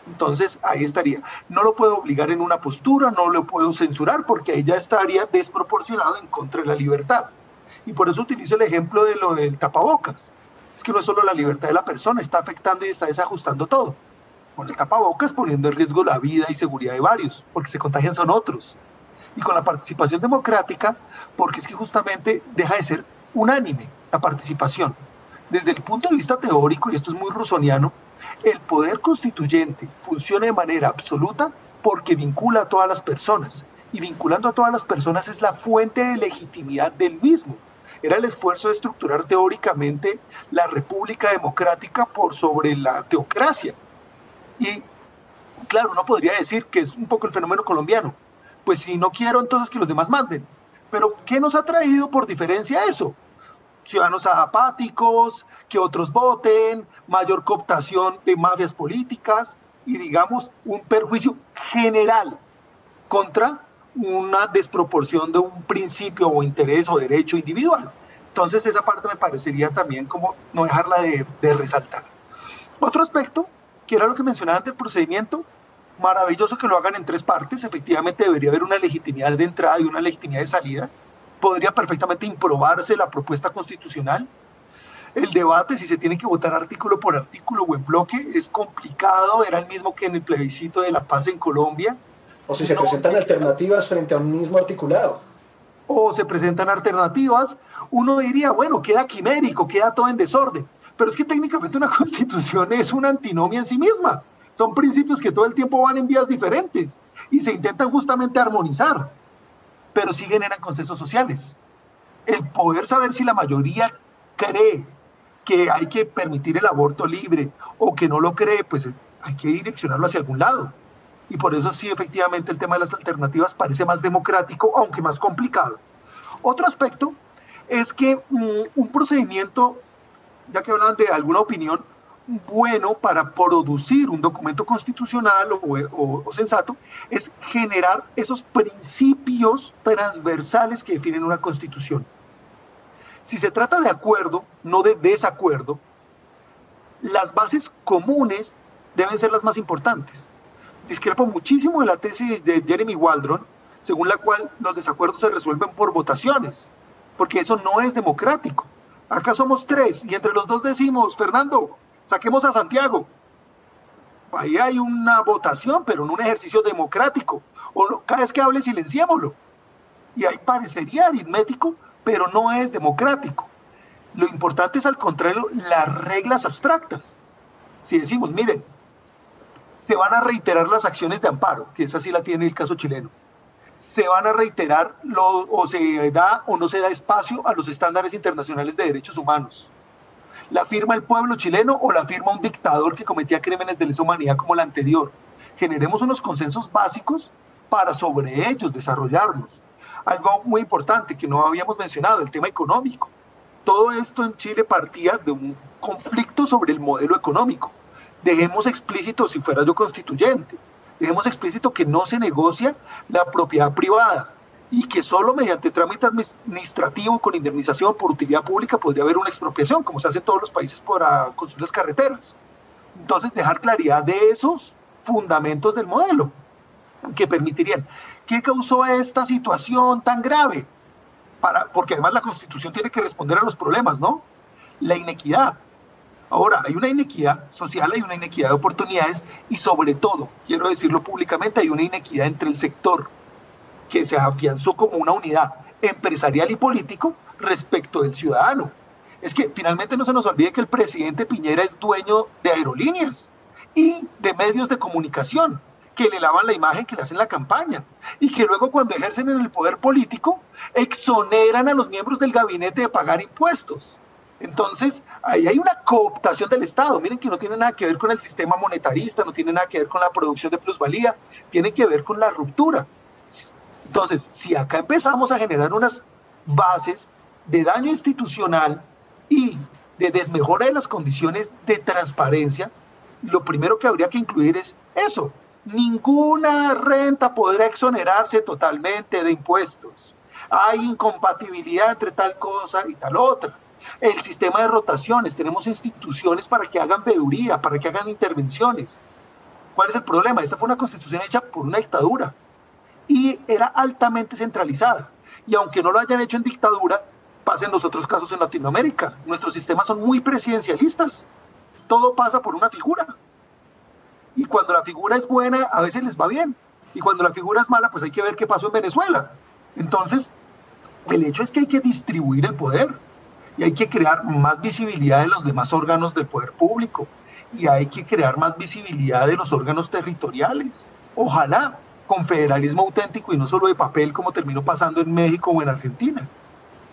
Entonces, ahí estaría. No lo puedo obligar en una postura, no lo puedo censurar, porque ahí ya estaría desproporcionado en contra de la libertad. Y por eso utilizo el ejemplo de lo del tapabocas. Es que no es solo la libertad de la persona, está afectando y está desajustando todo. Con el tapabocas poniendo en riesgo la vida y seguridad de varios, porque se contagian son otros. Y con la participación democrática, porque es que justamente deja de ser unánime la participación. Desde el punto de vista teórico, y esto es muy rusoniano, el poder constituyente funciona de manera absoluta porque vincula a todas las personas. Y vinculando a todas las personas es la fuente de legitimidad del mismo. Era el esfuerzo de estructurar teóricamente la república democrática por sobre la teocracia. Y claro, uno podría decir que es un poco el fenómeno colombiano. Pues si no quiero, entonces que los demás manden. Pero ¿qué nos ha traído por diferencia eso? Ciudadanos apáticos, que otros voten, mayor cooptación de mafias políticas y, digamos, un perjuicio general contra una desproporción de un principio o interés o derecho individual. Entonces esa parte me parecería también como no dejarla de resaltar. Otro aspecto, que era lo que mencionaba ante el procedimiento, maravilloso que lo hagan en 3 partes, efectivamente debería haber una legitimidad de entrada y una legitimidad de salida, podría perfectamente improbarse la propuesta constitucional. El debate, si se tiene que votar artículo por artículo o en bloque, es complicado, era el mismo que en el plebiscito de la paz en Colombia. O si se presentan alternativas frente a un mismo articulado. O se presentan alternativas, uno diría, bueno, queda quimérico, queda todo en desorden, pero es que técnicamente una constitución es una antinomia en sí misma. Son principios que todo el tiempo van en vías diferentes y se intentan justamente armonizar, pero sí generan consensos sociales. El poder saber si la mayoría cree que hay que permitir el aborto libre o que no lo cree, pues hay que direccionarlo hacia algún lado. Y por eso sí, efectivamente, el tema de las alternativas parece más democrático, aunque más complicado. Otro aspecto es que un procedimiento, ya que hablan de alguna opinión, bueno para producir un documento constitucional o sensato, es generar esos principios transversales que definen una constitución. Si se trata de acuerdo, no de desacuerdo, las bases comunes deben ser las más importantes. Discrepo muchísimo de la tesis de Jeremy Waldron, según la cual los desacuerdos se resuelven por votaciones, porque eso no es democrático. Acá somos 3 y entre los 2 decimos, Fernando, saquemos a Santiago. Ahí hay una votación, pero no un ejercicio democrático. O no, cada vez que hable, silenciémoslo. Y ahí parecería aritmético, pero no es democrático. Lo importante es, al contrario, las reglas abstractas. Si decimos, miren, se van a reiterar las acciones de amparo, que esa sí la tiene el caso chileno. Se van a reiterar o se da o no se da espacio a los estándares internacionales de derechos humanos. ¿La firma el pueblo chileno o la firma un dictador que cometía crímenes de lesa humanidad como la anterior? Generemos unos consensos básicos para sobre ellos desarrollarnos. Algo muy importante que no habíamos mencionado, el tema económico. Todo esto en Chile partía de un conflicto sobre el modelo económico. Dejemos explícito, si fuera yo constituyente, dejemos explícito que no se negocia la propiedad privada y que solo mediante trámite administrativo con indemnización por utilidad pública podría haber una expropiación, como se hace en todos los países para construir las carreteras. Entonces, dejar claridad de esos fundamentos del modelo que permitirían. ¿Qué causó esta situación tan grave? Porque además la Constitución tiene que responder a los problemas, ¿no? La inequidad. Ahora, hay una inequidad social, hay una inequidad de oportunidades y sobre todo, quiero decirlo públicamente, hay una inequidad entre el sector que se afianzó como una unidad empresarial y político respecto del ciudadano. Es que finalmente no se nos olvide que el presidente Piñera es dueño de aerolíneas y de medios de comunicación que le lavan la imagen, que le hacen la campaña y que luego cuando ejercen en el poder político exoneran a los miembros del gabinete de pagar impuestos. Entonces, ahí hay una cooptación del Estado. Miren que no tiene nada que ver con el sistema monetarista, no tiene nada que ver con la producción de plusvalía, tiene que ver con la ruptura. Entonces, si acá empezamos a generar unas bases de daño institucional y de desmejora de las condiciones de transparencia, lo primero que habría que incluir es eso. Ninguna renta podrá exonerarse totalmente de impuestos. Hay incompatibilidad entre tal cosa y tal otra. El sistema de rotaciones, tenemos instituciones para que hagan veeduría, para que hagan intervenciones. ¿Cuál es el problema? Esta fue una constitución hecha por una dictadura y era altamente centralizada. Y aunque no lo hayan hecho en dictadura, pasa en los otros casos en Latinoamérica. Nuestros sistemas son muy presidencialistas. Todo pasa por una figura. Y cuando la figura es buena, a veces les va bien. Y cuando la figura es mala, pues hay que ver qué pasó en Venezuela. Entonces, el hecho es que hay que distribuir el poder. Y hay que crear más visibilidad de los demás órganos del poder público. Y hay que crear más visibilidad de los órganos territoriales. Ojalá con federalismo auténtico y no solo de papel como terminó pasando en México o en Argentina.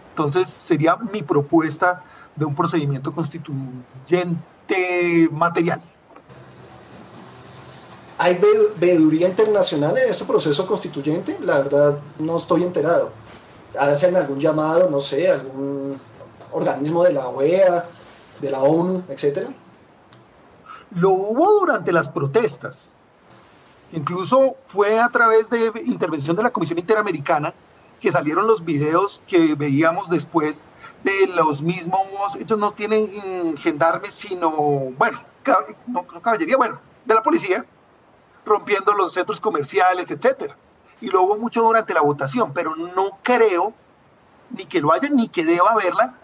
Entonces sería mi propuesta de un procedimiento constituyente material. ¿Hay veeduría internacional en este proceso constituyente? La verdad no estoy enterado. ¿Hacen algún llamado, no sé, algún organismo de la OEA, de la ONU, etcétera? Lo hubo durante las protestas. Incluso fue a través de intervención de la Comisión Interamericana que salieron los videos que veíamos después de los mismos, ellos no tienen gendarmes, sino, bueno, no caballería, bueno, de la policía, rompiendo los centros comerciales, etcétera. Y lo hubo mucho durante la votación, pero no creo ni que lo haya ni que deba haberla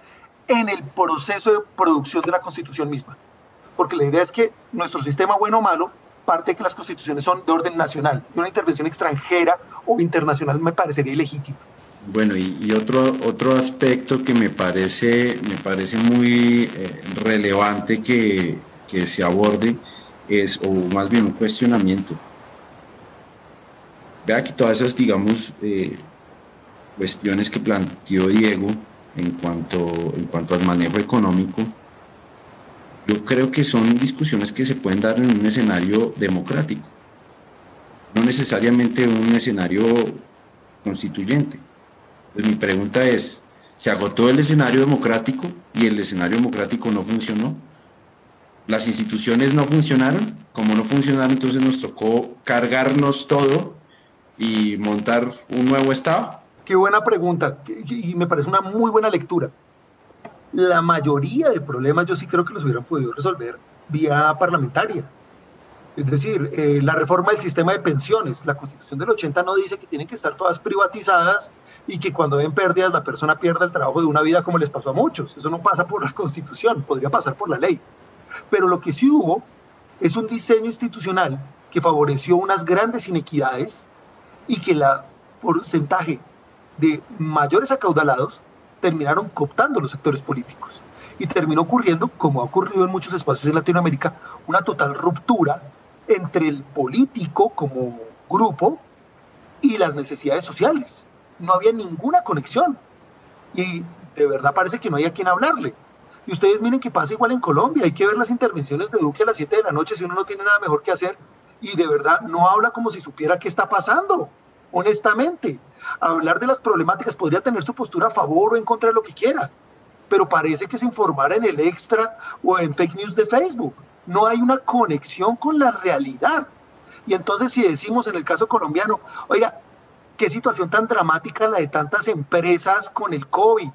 en el proceso de producción de la Constitución misma. Porque la idea es que nuestro sistema, bueno o malo, parte de que las constituciones son de orden nacional, y una intervención extranjera o internacional me parecería ilegítima. Bueno, y otro aspecto que me parece muy relevante que se aborde es, o más bien un cuestionamiento. Vea que todas esas, digamos, cuestiones que planteó Diego en cuanto al manejo económico, yo creo que son discusiones que se pueden dar en un escenario democrático, no necesariamente un escenario constituyente. Pues mi pregunta es, ¿se agotó el escenario democrático y el escenario democrático no funcionó? ¿Las instituciones no funcionaron? Como no funcionaron, entonces nos tocó cargarnos todo y montar un nuevo Estado. Qué buena pregunta, y me parece una muy buena lectura. La mayoría de problemas yo sí creo que los hubieran podido resolver vía parlamentaria. Es decir, la reforma del sistema de pensiones, la Constitución del 80 no dice que tienen que estar todas privatizadas y que cuando den pérdidas la persona pierda el trabajo de una vida como les pasó a muchos. Eso no pasa por la Constitución, podría pasar por la ley. Pero lo que sí hubo es un diseño institucional que favoreció unas grandes inequidades y que el porcentaje de mayores acaudalados terminaron cooptando los sectores políticos. Y terminó ocurriendo, como ha ocurrido en muchos espacios de Latinoamérica, una total ruptura entre el político como grupo y las necesidades sociales. No había ninguna conexión. Y de verdad parece que no hay a quien hablarle. Y ustedes miren que pasa igual en Colombia. Hay que ver las intervenciones de Duque a las 7 de la noche si uno no tiene nada mejor que hacer. Y de verdad no habla como si supiera qué está pasando. Honestamente, hablar de las problemáticas podría tener su postura a favor o en contra de lo que quiera, pero parece que se informara en el Extra o en fake news de Facebook. No hay una conexión con la realidad. Y entonces si decimos en el caso colombiano, oiga, qué situación tan dramática la de tantas empresas con el COVID.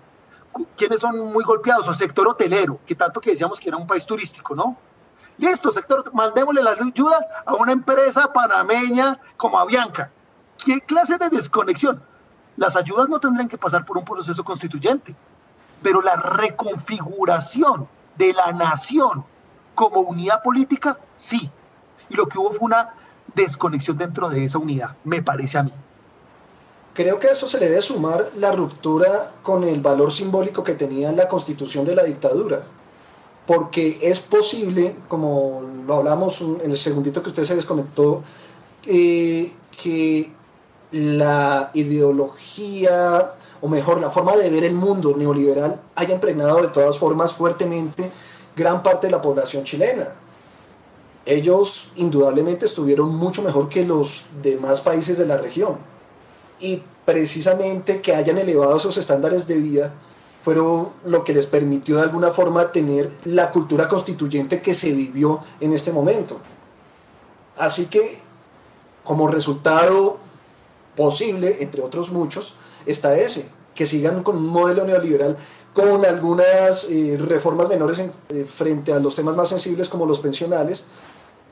¿Quiénes son muy golpeados? El sector hotelero, que tanto que decíamos que era un país turístico, ¿no? Listo, sector, mandémosle la ayuda a una empresa panameña como Avianca. ¿Qué clase de desconexión? Las ayudas no tendrán que pasar por un proceso constituyente, pero la reconfiguración de la nación como unidad política, sí. Y lo que hubo fue una desconexión dentro de esa unidad, me parece a mí. Creo que a eso se le debe sumar la ruptura con el valor simbólico que tenía la constitución de la dictadura. Porque es posible, como lo hablamos en el segundito que usted se desconectó, que la ideología, o mejor, la forma de ver el mundo neoliberal haya impregnado de todas formas fuertemente gran parte de la población chilena. Ellos indudablemente estuvieron mucho mejor que los demás países de la región. Y precisamente que hayan elevado esos estándares de vida fueron lo que les permitió de alguna forma tener la cultura constituyente que se vivió en este momento. Así que, como resultado posible, entre otros muchos, está ese, que sigan con un modelo neoliberal con algunas reformas menores frente a los temas más sensibles como los pensionales,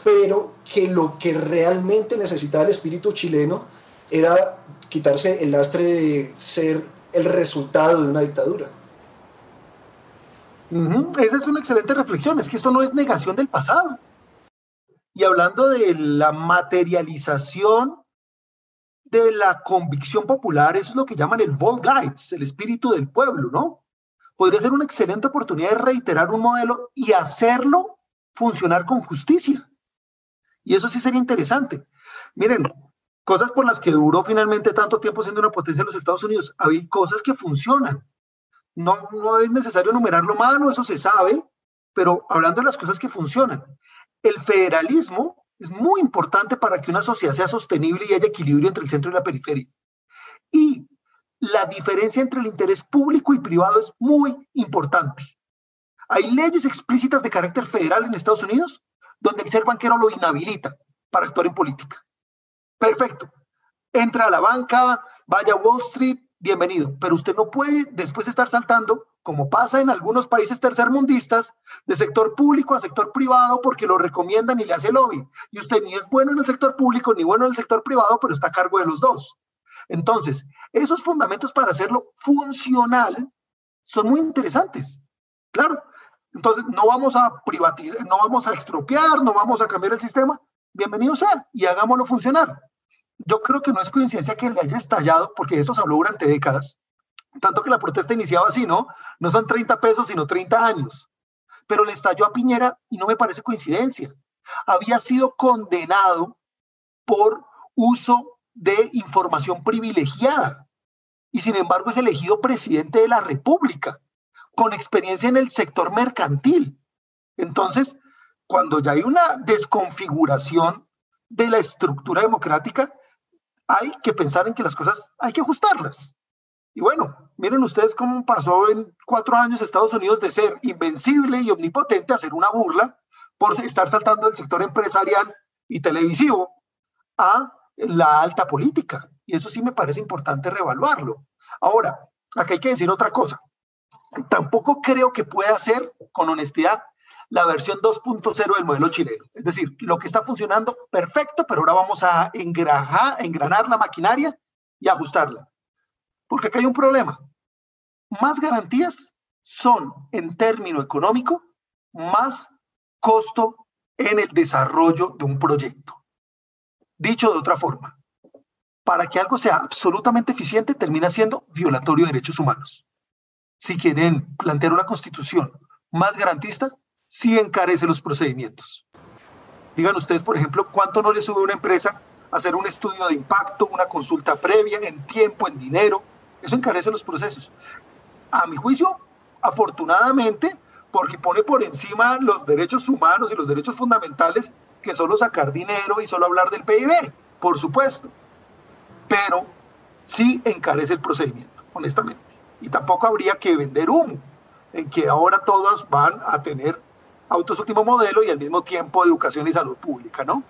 pero que lo que realmente necesitaba el espíritu chileno era quitarse el lastre de ser el resultado de una dictadura. Esa es una excelente reflexión, es que esto no es negación del pasado. Y hablando de la materialización de la convicción popular, eso es lo que llaman el Volksgeist, el espíritu del pueblo, ¿no? Podría ser una excelente oportunidad de reiterar un modelo y hacerlo funcionar con justicia. Y eso sí sería interesante. Miren, cosas por las que duró finalmente tanto tiempo siendo una potencia en los Estados Unidos, hay cosas que funcionan. No es necesario enumerar lo malo, eso se sabe, pero hablando de las cosas que funcionan, el federalismo es muy importante para que una sociedad sea sostenible y haya equilibrio entre el centro y la periferia. Y la diferencia entre el interés público y privado es muy importante. Hay leyes explícitas de carácter federal en Estados Unidos donde el ser banquero lo inhabilita para actuar en política. Perfecto. Entra a la banca, vaya a Wall Street, bienvenido, pero usted no puede después estar saltando, como pasa en algunos países tercermundistas, de sector público a sector privado porque lo recomiendan y le hace lobby. Y usted ni es bueno en el sector público ni bueno en el sector privado, pero está a cargo de los dos. Entonces, esos fundamentos para hacerlo funcional son muy interesantes. Claro, entonces no vamos a privatizar, no vamos a expropiar, no vamos a cambiar el sistema. Bienvenido sea y hagámoslo funcionar. Yo creo que no es coincidencia que le haya estallado, porque esto se habló durante décadas, tanto que la protesta iniciaba así, ¿no? No son 30 pesos, sino 30 años. Pero le estalló a Piñera y no me parece coincidencia. Había sido condenado por uso de información privilegiada y sin embargo es elegido presidente de la República con experiencia en el sector mercantil. Entonces, cuando ya hay una desconfiguración de la estructura democrática, hay que pensar en que las cosas hay que ajustarlas. Y bueno, miren ustedes cómo pasó en 4 años Estados Unidos de ser invencible y omnipotente a ser una burla por estar saltando del sector empresarial y televisivo a la alta política. Y eso sí me parece importante reevaluarlo. Ahora, aquí hay que decir otra cosa. Tampoco creo que pueda ser, con honestidad, la versión 2.0 del modelo chileno. Es decir, lo que está funcionando perfecto, pero ahora vamos a engranar la maquinaria y ajustarla. Porque acá hay un problema. Más garantías son, en término económico, más costo en el desarrollo de un proyecto. Dicho de otra forma, para que algo sea absolutamente eficiente, termina siendo violatorio de derechos humanos. Si quieren plantear una constitución más garantista, sí encarece los procedimientos. Digan ustedes, por ejemplo, ¿cuánto no le sube a una empresa hacer un estudio de impacto, una consulta previa, en tiempo, en dinero? Eso encarece los procesos. A mi juicio, afortunadamente, porque pone por encima los derechos humanos y los derechos fundamentales, que solo sacar dinero y solo hablar del PIB, por supuesto. Pero sí encarece el procedimiento, honestamente. Y tampoco habría que vender humo, en que ahora todos van a tener autos último modelo y al mismo tiempo educación y salud pública, ¿no?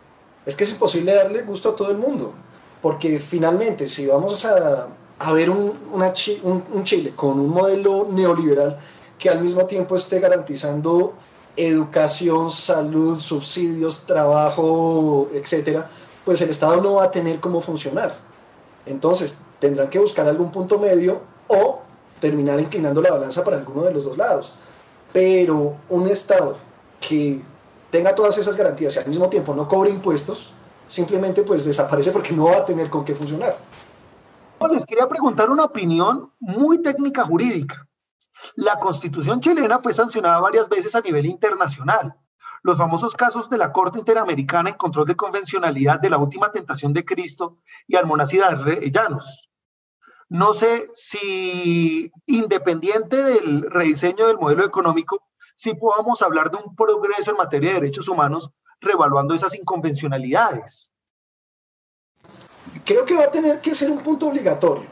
Es que es imposible darle gusto a todo el mundo, porque finalmente si vamos a ver un Chile con un modelo neoliberal que al mismo tiempo esté garantizando educación, salud, subsidios, trabajo, etcétera, pues el Estado no va a tener cómo funcionar. Entonces tendrán que buscar algún punto medio o terminar inclinando la balanza para alguno de los dos lados. Pero un Estado que tenga todas esas garantías y al mismo tiempo no cobre impuestos, simplemente pues desaparece porque no va a tener con qué funcionar. Les quería preguntar una opinión muy técnica jurídica. La Constitución chilena fue sancionada varias veces a nivel internacional. Los famosos casos de la Corte Interamericana en control de convencionalidad de la última tentación de Cristo y Almonacid Llanos. No sé si, independiente del rediseño del modelo económico, si podamos hablar de un progreso en materia de derechos humanos reevaluando esas inconvencionalidades. Creo que va a tener que ser un punto obligatorio,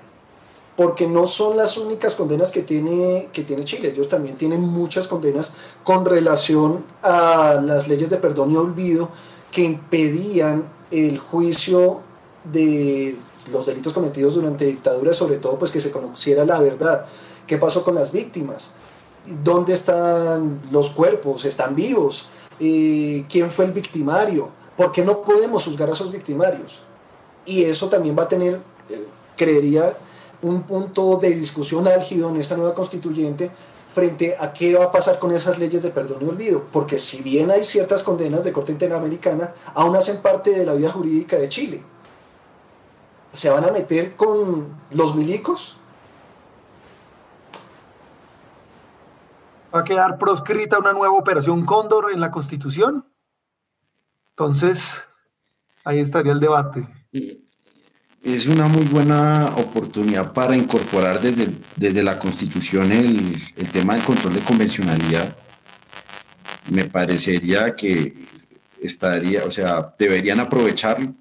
porque no son las únicas condenas que tiene Chile. Ellos también tienen muchas condenas con relación a las leyes de perdón y olvido que impedían el juicio de los delitos cometidos durante dictadura, sobre todo pues que se conociera la verdad. ¿Qué pasó con las víctimas? ¿Dónde están los cuerpos? ¿Están vivos? ¿Quién fue el victimario? ¿Por qué no podemos juzgar a esos victimarios? Y eso también va a tener, creería, un punto de discusión álgido en esta nueva constituyente frente a qué va a pasar con esas leyes de perdón y olvido, porque si bien hay ciertas condenas de Corte Interamericana, aún hacen parte de la vida jurídica de Chile. ¿Se van a meter con los milicos? ¿Va a quedar proscrita una nueva operación Cóndor en la Constitución? Entonces, ahí estaría el debate. Es una muy buena oportunidad para incorporar desde la Constitución el tema del control de convencionalidad. Me parecería que deberían aprovecharlo.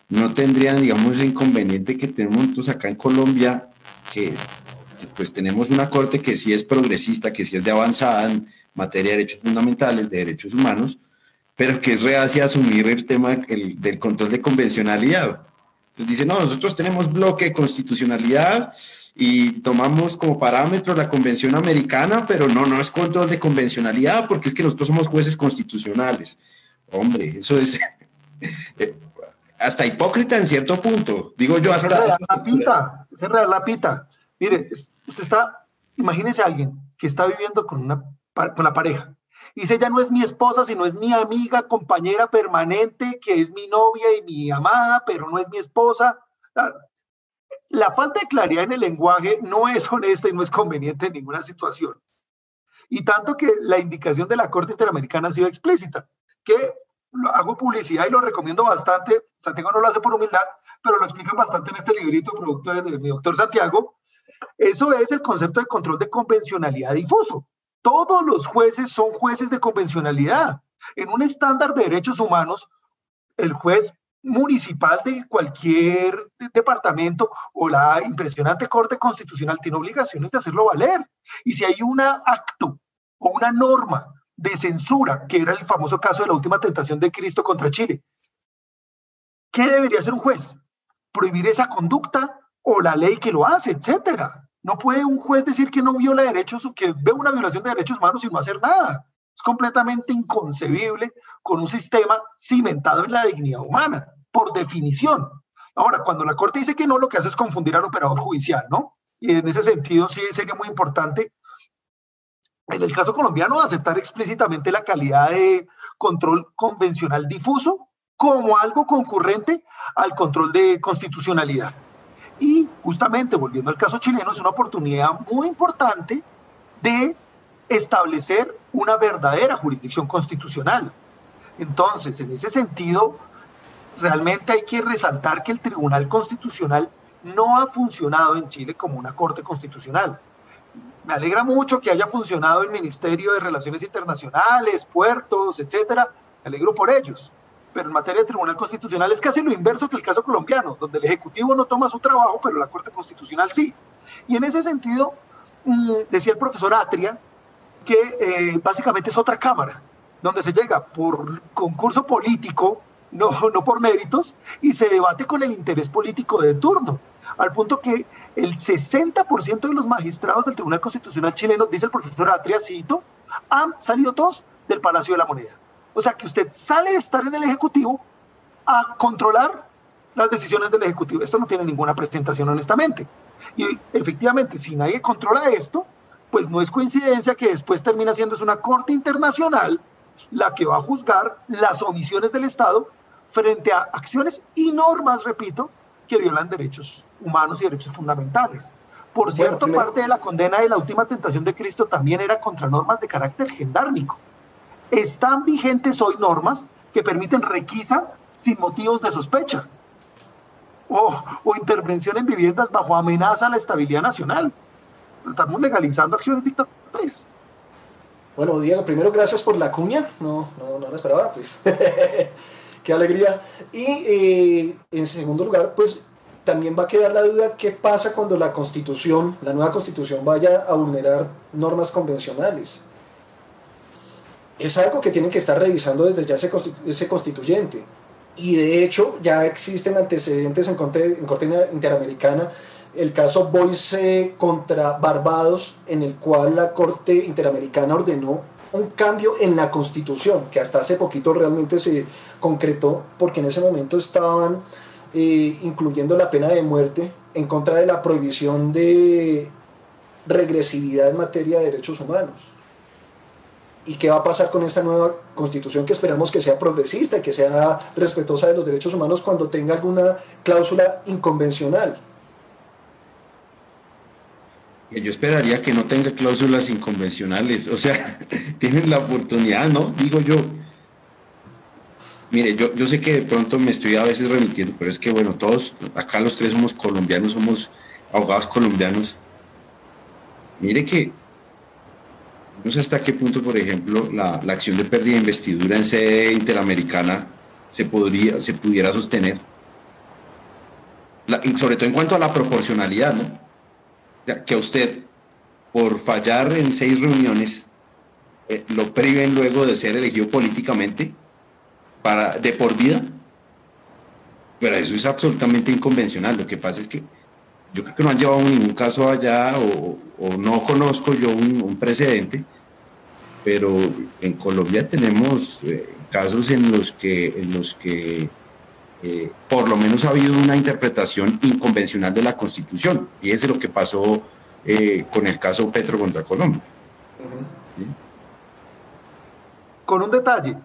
No tendrían, digamos, ese inconveniente que tenemos nosotros acá en Colombia, que pues tenemos una corte que sí es progresista, que sí es de avanzada en materia de derechos fundamentales, de derechos humanos, pero que es reacia a asumir el tema del control de convencionalidad. Entonces dice, no, nosotros tenemos bloque de constitucionalidad y tomamos como parámetro la Convención Americana, pero no es control de convencionalidad, porque es que nosotros somos jueces constitucionales. Hombre, eso es hasta hipócrita en cierto punto, digo yo, Ese es real la pita, ese es real la pita. Mire, usted está, imagínese a alguien que está viviendo con la pareja. Y dice, ella no es mi esposa, sino es mi amiga, compañera permanente, que es mi novia y mi amada, pero no es mi esposa. La falta de claridad en el lenguaje no es honesta y no es conveniente en ninguna situación. Y tanto que la indicación de la Corte Interamericana ha sido explícita, que hago publicidad y lo recomiendo bastante. Santiago no lo hace por humildad, pero lo explican bastante en este librito, producto de mi doctor Santiago. Eso es el concepto de control de convencionalidad difuso. Todos los jueces son jueces de convencionalidad. En un estándar de derechos humanos, el juez municipal de cualquier departamento o la impresionante Corte Constitucional tiene obligaciones de hacerlo valer. Y si hay un acto o una norma de censura, que era el famoso caso de la última tentación de Cristo contra Chile, ¿qué debería hacer un juez? ¿Prohibir esa conducta o la ley que lo hace, etcétera? No puede un juez decir que no viola derechos o que ve una violación de derechos humanos y no hacer nada. Es completamente inconcebible con un sistema cimentado en la dignidad humana, por definición. Ahora, cuando la Corte dice que no, lo que hace es confundir al operador judicial, ¿no? Y en ese sentido sí sería muy importante, en el caso colombiano, aceptar explícitamente la calidad de control convencional difuso como algo concurrente al control de constitucionalidad. Y justamente, volviendo al caso chileno, es una oportunidad muy importante de establecer una verdadera jurisdicción constitucional. Entonces, en ese sentido, realmente hay que resaltar que el Tribunal Constitucional no ha funcionado en Chile como una Corte Constitucional. Me alegra mucho que haya funcionado el Ministerio de Relaciones Internacionales, puertos, etcétera. Me alegro por ellos. Pero en materia de Tribunal Constitucional es casi lo inverso que el caso colombiano, donde el Ejecutivo no toma su trabajo, pero la Corte Constitucional sí. Y en ese sentido, decía el profesor Atria, que básicamente es otra cámara, donde se llega por concurso político, no por méritos, y se debate con el interés político de turno, al punto que el 60% de los magistrados del Tribunal Constitucional chileno, dice el profesor Atria, cito, han salido todos del Palacio de la Moneda. O sea que usted sale de estar en el Ejecutivo a controlar las decisiones del Ejecutivo. Esto no tiene ninguna presentación, honestamente. Y efectivamente, si nadie controla esto, pues no es coincidencia que después termina siendo una Corte Internacional la que va a juzgar las omisiones del Estado frente a acciones y normas, repito, que violan derechos humanos y derechos fundamentales. Por cierto, parte de la condena de la última tentación de Cristo también era contra normas de carácter gendármico. Están vigentes hoy normas que permiten requisa sin motivos de sospecha o intervención en viviendas bajo amenaza a la estabilidad nacional. Estamos legalizando acciones dictatoriales. Bueno, Diego, primero gracias por la cuña, no la esperaba, pues qué alegría. Y en segundo lugar, pues también va a quedar la duda qué pasa cuando la Constitución, la nueva Constitución, vaya a vulnerar normas convencionales. Es algo que tienen que estar revisando desde ya ese constituyente. Y de hecho ya existen antecedentes en Corte Interamericana, el caso Boyce contra Barbados, en el cual la Corte Interamericana ordenó un cambio en la Constitución, que hasta hace poquito realmente se concretó, porque en ese momento estaban incluyendo la pena de muerte en contra de la prohibición de regresividad en materia de derechos humanos. ¿Y qué va a pasar con esta nueva Constitución que esperamos que sea progresista y que sea respetuosa de los derechos humanos cuando tenga alguna cláusula inconvencional? Yo esperaría que no tenga cláusulas inconvencionales, o sea, tienen la oportunidad, ¿no? Digo yo. Mire, yo sé que de pronto me estoy a veces remitiendo, pero es que, bueno, todos, acá los tres somos colombianos, somos abogados colombianos. Mire que no sé hasta qué punto, por ejemplo, la acción de pérdida de investidura en sede interamericana se pudiera sostener, sobre todo en cuanto a la proporcionalidad, ¿no? O sea, que a usted, por fallar en 6 reuniones, lo priven luego de ser elegido políticamente de por vida. Pero eso es absolutamente inconvencional. Lo que pasa es que yo creo que no han llevado ningún caso allá o no conozco yo un precedente, pero en Colombia tenemos casos en los que por lo menos ha habido una interpretación inconvencional de la Constitución. Fíjese lo que pasó con el caso Petro contra Colombia. ¿Sí? Con un detalle,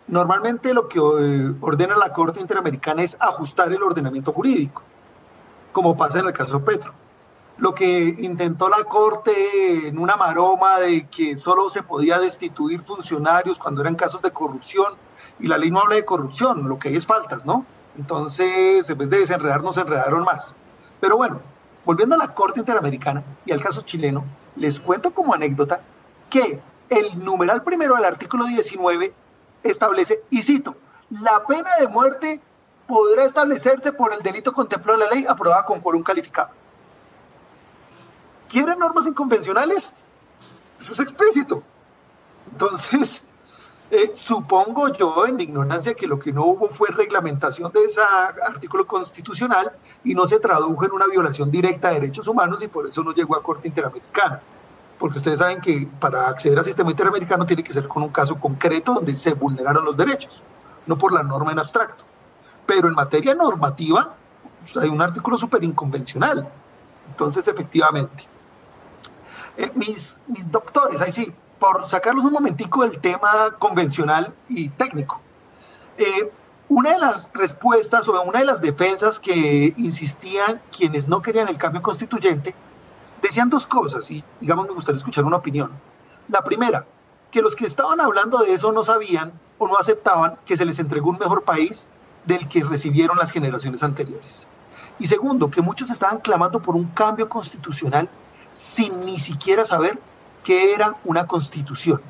normalmente lo que ordena la Corte Interamericana es ajustar el ordenamiento jurídico, como pasa en el caso Petro. Lo que intentó la Corte en una maroma de que solo se podía destituir funcionarios cuando eran casos de corrupción, y la ley no habla de corrupción, lo que hay es faltas, ¿no? Entonces, en vez de desenredar, nos enredaron más. Pero bueno, volviendo a la Corte Interamericana y al caso chileno, les cuento como anécdota que el numeral primero del artículo 19 establece, y cito, la pena de muerte podrá establecerse por el delito contemplado en la ley aprobada con quórum calificado. ¿Quieren normas inconvencionales? Eso es explícito. Entonces, supongo yo, en mi ignorancia, que lo que no hubo fue reglamentación de ese artículo constitucional y no se tradujo en una violación directa de derechos humanos y por eso no llegó a Corte Interamericana. Porque ustedes saben que para acceder al sistema interamericano tiene que ser con un caso concreto donde se vulneraron los derechos, no por la norma en abstracto. Pero en materia normativa hay un artículo súper inconvencional. Entonces, efectivamente, mis doctores, ahí sí, por sacarlos un momentico del tema convencional y técnico. Una de las respuestas o una de las defensas que insistían quienes no querían el cambio constituyente, decían dos cosas y, digamos, me gustaría escuchar una opinión. La primera, que los que estaban hablando de eso no sabían o no aceptaban que se les entregó un mejor país del que recibieron las generaciones anteriores. Y segundo, que muchos estaban clamando por un cambio constitucional sin ni siquiera saber qué era una constitución.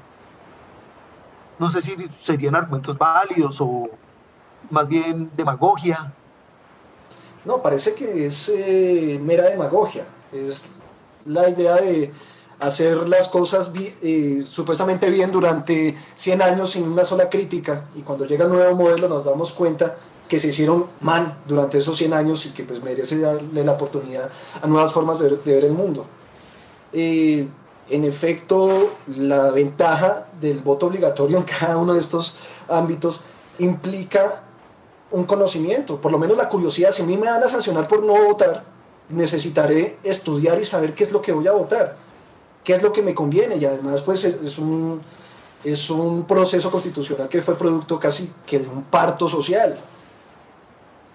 No sé si serían argumentos válidos o más bien demagogia. No, parece que es mera demagogia. Es la idea de hacer las cosas supuestamente bien durante 100 años sin una sola crítica, y cuando llega el nuevo modelo nos damos cuenta que se hicieron mal durante esos 100 años y que pues merece darle la oportunidad a nuevas formas de ver el mundo. En efecto, la ventaja del voto obligatorio en cada uno de estos ámbitos implica un conocimiento, por lo menos la curiosidad. Si a mí me van a sancionar por no votar, necesitaré estudiar y saber qué es lo que voy a votar, qué es lo que me conviene, y además pues es un proceso constitucional que fue producto casi que de un parto social.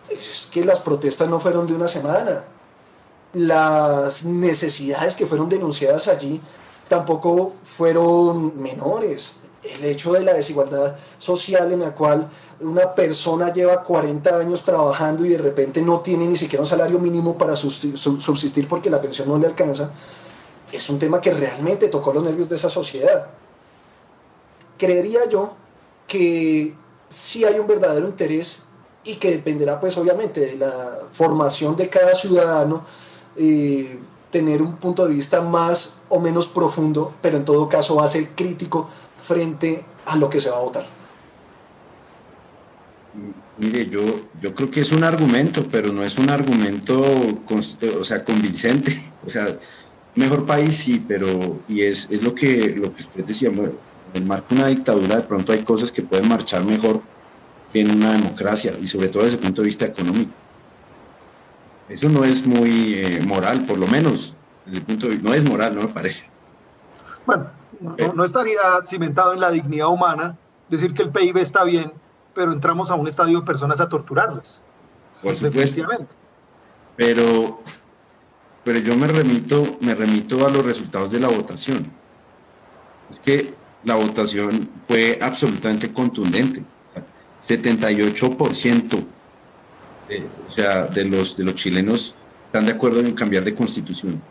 Es que las protestas no fueron de una semana, las necesidades que fueron denunciadas allí tampoco fueron menores. El hecho de la desigualdad social en la cual una persona lleva 40 años trabajando y de repente no tiene ni siquiera un salario mínimo para subsistir porque la pensión no le alcanza, es un tema que realmente tocó los nervios de esa sociedad. Creería yo que sí hay un verdadero interés y que dependerá pues obviamente de la formación de cada ciudadano, tener un punto de vista más o menos profundo, pero en todo caso va a ser crítico frente a lo que se va a votar. Mire, yo creo que es un argumento, pero no es un argumento convincente. O sea, mejor país sí, pero y es lo que usted decía, bueno, en el marco de una dictadura de pronto hay cosas que pueden marchar mejor que en una democracia, y sobre todo desde el punto de vista económico. Eso no es muy moral, por lo menos, desde el punto de vista, no es moral, no me parece. Bueno, no estaría cimentado en la dignidad humana decir que el PIB está bien, pero entramos a un estadio de personas a torturarlas. Por supuesto. Pero yo me remito a los resultados de la votación. Es que la votación fue absolutamente contundente. 78% de los chilenos están de acuerdo en cambiar de constitución.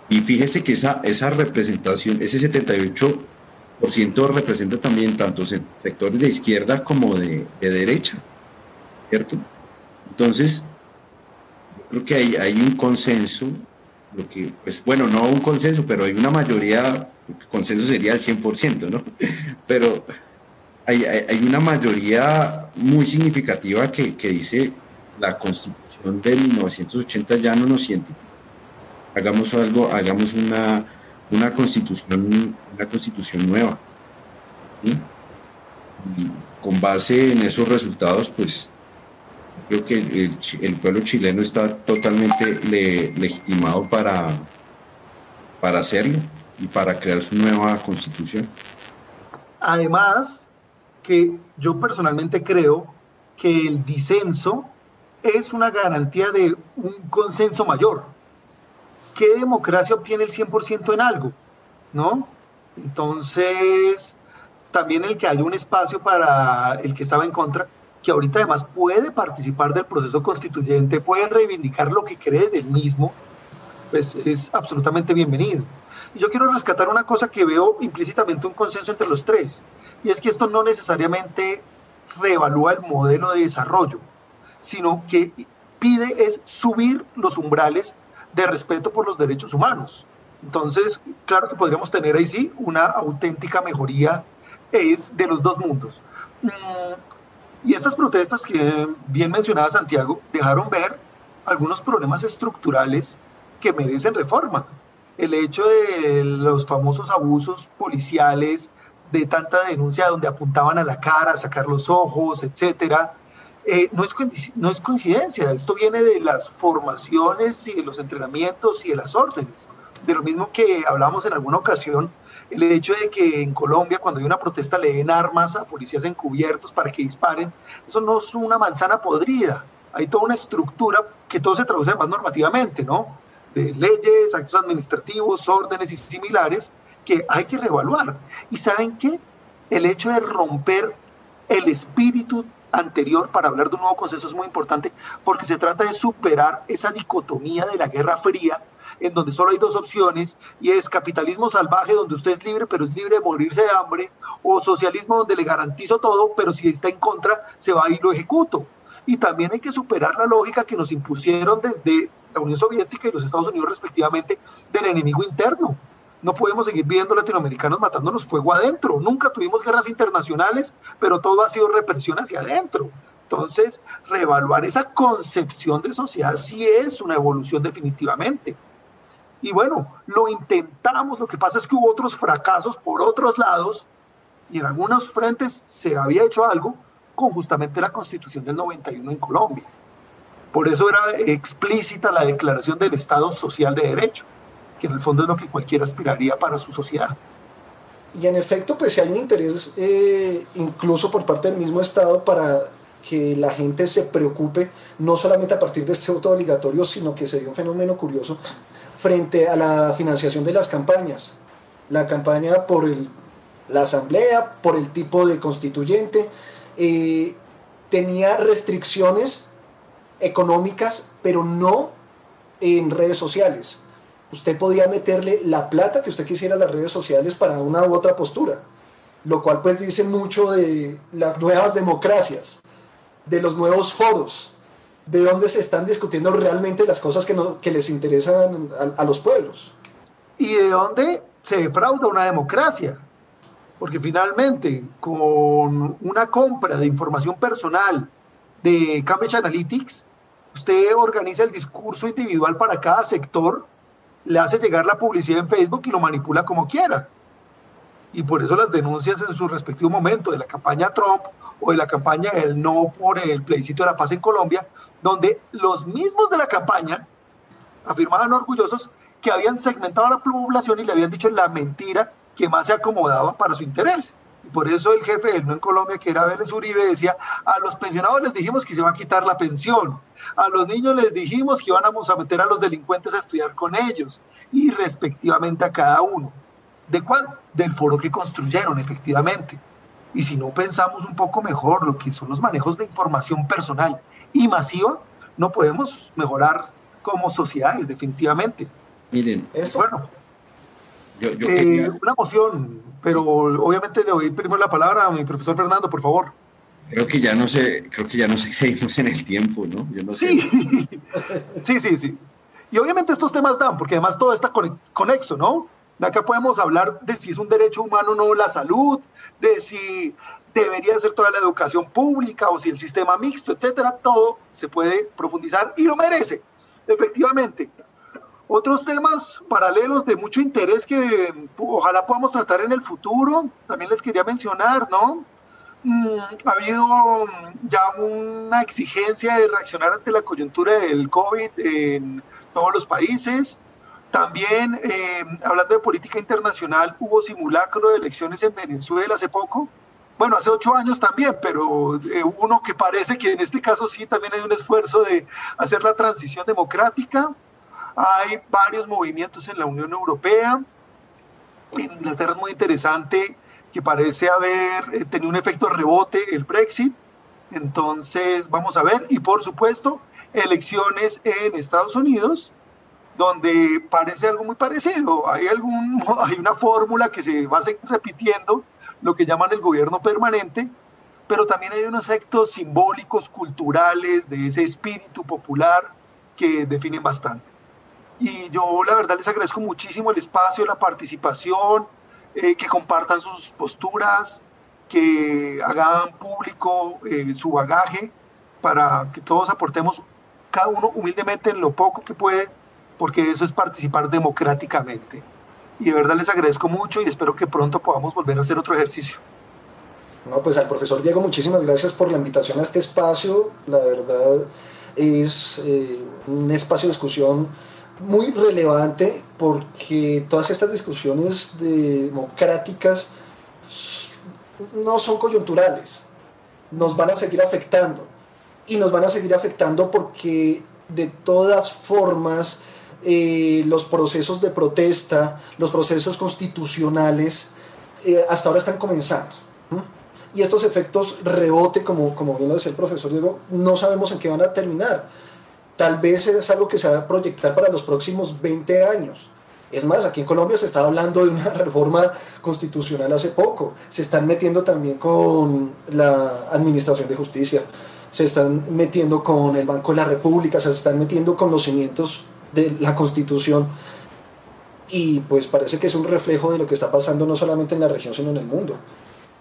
Y fíjese que esa representación, ese 78% representa también tanto sectores de izquierda como de derecha, ¿cierto? Entonces, yo creo que hay un consenso, pues bueno, no un consenso, pero hay una mayoría, porque consenso sería el 100%, ¿no? Pero hay una mayoría muy significativa que dice la Constitución de 1980 ya no nos identifica hagamos algo, hagamos una constitución nueva, ¿sí? Y con base en esos resultados, pues creo que el pueblo chileno está totalmente legitimado para hacerlo y para crear su nueva constitución. Además, que yo personalmente creo que el disenso es una garantía de un consenso mayor. ¿Qué democracia obtiene el 100% en algo? ¿No? Entonces, también el que haya un espacio para el que estaba en contra, que ahorita además puede participar del proceso constituyente, puede reivindicar lo que cree del mismo, pues es absolutamente bienvenido. Y yo quiero rescatar una cosa que veo implícitamente un consenso entre los tres, y es que esto no necesariamente reevalúa el modelo de desarrollo, sino que pide es subir los umbrales de respeto por los derechos humanos. Entonces, claro que podríamos tener ahí sí una auténtica mejoría de los dos mundos. Y estas protestas que bien mencionaba Santiago dejaron ver algunos problemas estructurales que merecen reforma. El hecho de los famosos abusos policiales, de tanta denuncia donde apuntaban a la cara, a sacar los ojos, etcétera, no es coincidencia. Esto viene de las formaciones y de los entrenamientos y de las órdenes. De lo mismo que hablamos en alguna ocasión, el hecho de que en Colombia, cuando hay una protesta, le den armas a policías encubiertos para que disparen, eso no es una manzana podrida. Hay toda una estructura que todo se traduce además normativamente, ¿no? De leyes, actos administrativos, órdenes y similares que hay que reevaluar. ¿Y saben qué? El hecho de romper el espíritu anterior para hablar de un nuevo consenso es muy importante, porque se trata de superar esa dicotomía de la Guerra Fría, en donde solo hay dos opciones, y es capitalismo salvaje, donde usted es libre, pero es libre de morirse de hambre, o socialismo, donde le garantizo todo, pero si está en contra, se va y lo ejecuto. Y también hay que superar la lógica que nos impusieron desde la Unión Soviética y los Estados Unidos respectivamente del enemigo interno. No podemos seguir viendo latinoamericanos matándonos fuego adentro. Nunca tuvimos guerras internacionales, pero todo ha sido represión hacia adentro. Entonces, reevaluar esa concepción de sociedad sí es una evolución definitivamente. Y bueno, lo intentamos, lo que pasa es que hubo otros fracasos por otros lados y en algunos frentes se había hecho algo con justamente la Constitución del 91 en Colombia. Por eso era explícita la declaración del Estado Social de Derecho, que en el fondo es lo que cualquiera aspiraría para su sociedad. Y en efecto, pues si hay un interés incluso por parte del mismo Estado para que la gente se preocupe, no solamente a partir de este voto obligatorio, sino que se dio un fenómeno curioso frente a la financiación de las campañas. La campaña por la asamblea, por el tipo de constituyente, tenía restricciones económicas, pero no en redes sociales. Usted podía meterle la plata que usted quisiera a las redes sociales para una u otra postura, lo cual pues dice mucho de las nuevas democracias, de los nuevos foros, de dónde se están discutiendo realmente las cosas que les interesan a los pueblos. Y de dónde se defrauda una democracia, porque finalmente con una compra de información personal de Cambridge Analytics, usted organiza el discurso individual para cada sector, le hace llegar la publicidad en Facebook y lo manipula como quiera. Y por eso las denuncias en su respectivo momento de la campaña Trump o de la campaña del no por el plebiscito de la paz en Colombia, donde los mismos de la campaña afirmaban orgullosos que habían segmentado a la población y le habían dicho la mentira que más se acomodaba para su interés. Y por eso el jefe del no en Colombia, que era Vélez Uribe, decía: a los pensionados les dijimos que se va a quitar la pensión, a los niños les dijimos que íbamos a meter a los delincuentes a estudiar con ellos, y respectivamente a cada uno. ¿De cuál? Del foro que construyeron, efectivamente. Y si no pensamos un poco mejor lo que son los manejos de información personal y masiva, no podemos mejorar como sociedades, definitivamente. Miren, bueno, yo quería... una moción, pero obviamente le doy primero la palabra a mi profesor Fernando, por favor. Creo que ya no sé, seguimos en el tiempo, ¿no? Yo no sé. Sí. Y obviamente estos temas dan, porque además todo está conexo, ¿no? Acá podemos hablar de si es un derecho humano o no la salud, de si debería ser toda la educación pública o si el sistema mixto, etcétera. Todo se puede profundizar y lo merece, efectivamente. Otros temas paralelos de mucho interés que ojalá podamos tratar en el futuro, también les quería mencionar, ¿no? Ha habido ya una exigencia de reaccionar ante la coyuntura del COVID en todos los países. También, hablando de política internacional, hubo simulacro de elecciones en Venezuela hace poco. Bueno, hace 8 años también, pero uno que parece que en este caso sí también hay un esfuerzo de hacer la transición democrática. Hay varios movimientos en la Unión Europea. En Inglaterra es muy interesante que parece haber tenido un efecto rebote el Brexit. Entonces, vamos a ver. Y por supuesto, elecciones en Estados Unidos, donde parece algo muy parecido. Hay una fórmula que se va a seguir repitiendo, lo que llaman el gobierno permanente, pero también hay unos efectos simbólicos, culturales, de ese espíritu popular que definen bastante. Y yo la verdad les agradezco muchísimo el espacio, la participación, que compartan sus posturas, que hagan público su bagaje para que todos aportemos cada uno humildemente en lo poco que puede, porque eso es participar democráticamente. Y de verdad les agradezco mucho y espero que pronto podamos volver a hacer otro ejercicio. No, pues al profesor Diego, muchísimas gracias por la invitación a este espacio. La verdad es un espacio de discusión muy relevante porque todas estas discusiones democráticas no son coyunturales, nos van a seguir afectando y nos van a seguir afectando porque de todas formas los procesos de protesta, los procesos constitucionales hasta ahora están comenzando. Y estos efectos rebote, como bien lo decía el profesor Diego, no sabemos en qué van a terminar. Tal vez es algo que se va a proyectar para los próximos 20 años. Es más, aquí en Colombia se estaba hablando de una reforma constitucional hace poco. Se están metiendo también con la Administración de Justicia, se están metiendo con el Banco de la República, se están metiendo con los cimientos de la Constitución. Y pues parece que es un reflejo de lo que está pasando no solamente en la región, sino en el mundo.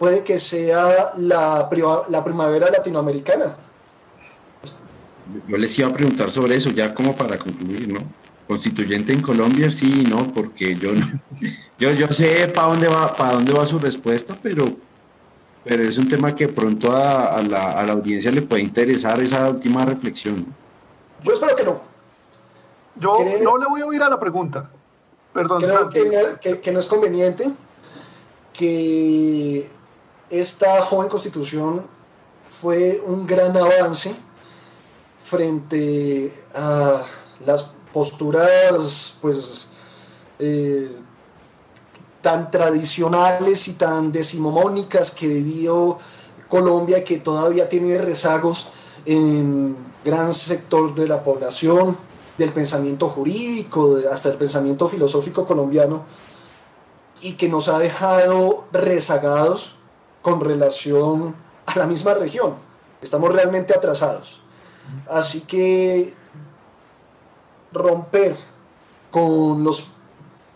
Puede que sea la primavera latinoamericana. Yo les iba a preguntar sobre eso, ya como para concluir, ¿no? Constituyente en Colombia, sí, no, porque yo sé para dónde va su respuesta, pero es un tema que pronto a la audiencia le puede interesar esa última reflexión. Yo espero que no. Yo no le voy a oír a la pregunta. Perdón. Creo que no es conveniente que esta joven constitución fue un gran avance frente a las posturas pues tan tradicionales y tan decimonónicas que vivió Colombia, que todavía tiene rezagos en gran sector de la población, del pensamiento jurídico, hasta el pensamiento filosófico colombiano, y que nos ha dejado rezagados con relación a la misma región. Estamos realmente atrasados. Así que romper con los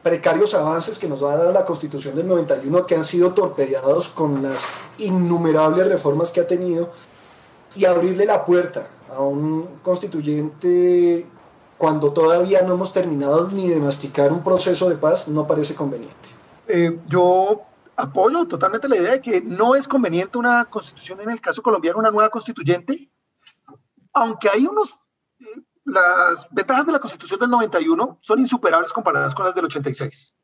precarios avances que nos ha dado la Constitución del 91, que han sido torpedeados con las innumerables reformas que ha tenido, y abrirle la puerta a un constituyente cuando todavía no hemos terminado ni de masticar un proceso de paz, no parece conveniente. Yo apoyo totalmente la idea de que no es conveniente una constitución, en el caso colombiano, una nueva constituyente, aunque hay las ventajas de la Constitución del 91 son insuperables comparadas con las del 86.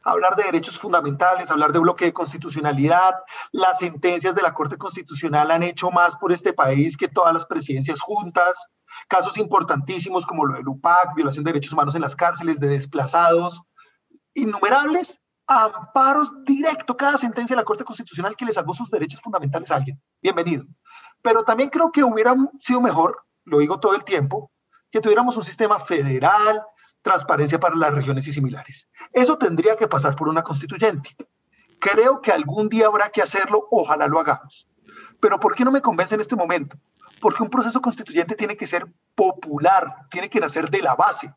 Hablar de derechos fundamentales, hablar de bloque de constitucionalidad, las sentencias de la Corte Constitucional han hecho más por este país que todas las presidencias juntas, casos importantísimos como lo del UPAC, violación de derechos humanos en las cárceles, de desplazados, innumerables amparos directos, cada sentencia de la Corte Constitucional que le salvó sus derechos fundamentales a alguien. Bienvenido. Pero también creo que hubiera sido mejor, lo digo todo el tiempo, que tuviéramos un sistema federal, transparencia para las regiones y similares. Eso tendría que pasar por una constituyente. Creo que algún día habrá que hacerlo, ojalá lo hagamos. Pero ¿por qué no me convence en este momento? Porque un proceso constituyente tiene que ser popular, tiene que nacer de la base.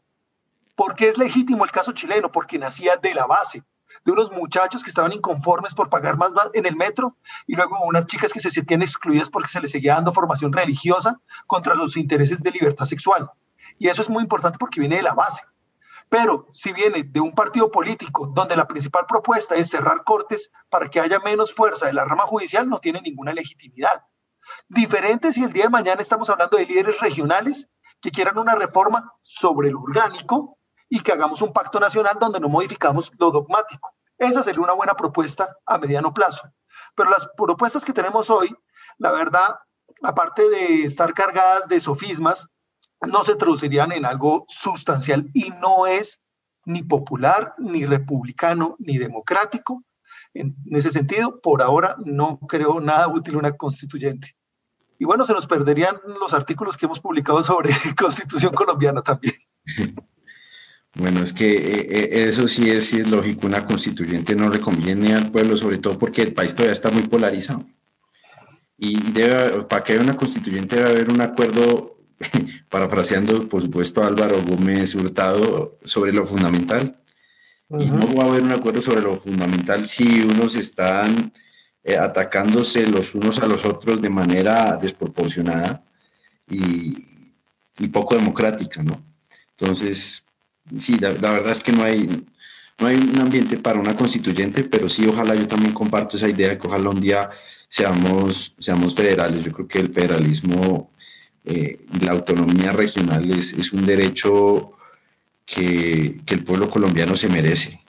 ¿Por qué es legítimo el caso chileno? Porque nacía de la base, de unos muchachos que estaban inconformes por pagar más en el metro y luego unas chicas que se sentían excluidas porque se les seguía dando formación religiosa contra los intereses de libertad sexual. Y eso es muy importante porque viene de la base. Pero si viene de un partido político donde la principal propuesta es cerrar cortes para que haya menos fuerza de la rama judicial, no tiene ninguna legitimidad. Diferente si el día de mañana estamos hablando de líderes regionales que quieran una reforma sobre lo orgánico y que hagamos un pacto nacional donde no modificamos lo dogmático. Esa sería una buena propuesta a mediano plazo. Pero las propuestas que tenemos hoy, la verdad, aparte de estar cargadas de sofismas, no se traducirían en algo sustancial y no es ni popular, ni republicano, ni democrático. En ese sentido, por ahora no creo nada útil una constituyente. Y bueno, se nos perderían los artículos que hemos publicado sobre Constitución colombiana también. Bueno, es que eso sí es lógico, una constituyente no le conviene al pueblo, sobre todo porque el país todavía está muy polarizado. Y para que haya una constituyente debe haber un acuerdo, parafraseando por supuesto a Álvaro Gómez Hurtado, sobre lo fundamental. Y no va a haber un acuerdo sobre lo fundamental si unos están atacándose los unos a los otros de manera desproporcionada y poco democrática, ¿no? Entonces, sí, la verdad es que no hay un ambiente para una constituyente, pero sí, ojalá, yo también comparto esa idea de que ojalá un día seamos federales. Yo creo que el federalismo y la autonomía regional es un derecho que el pueblo colombiano se merece,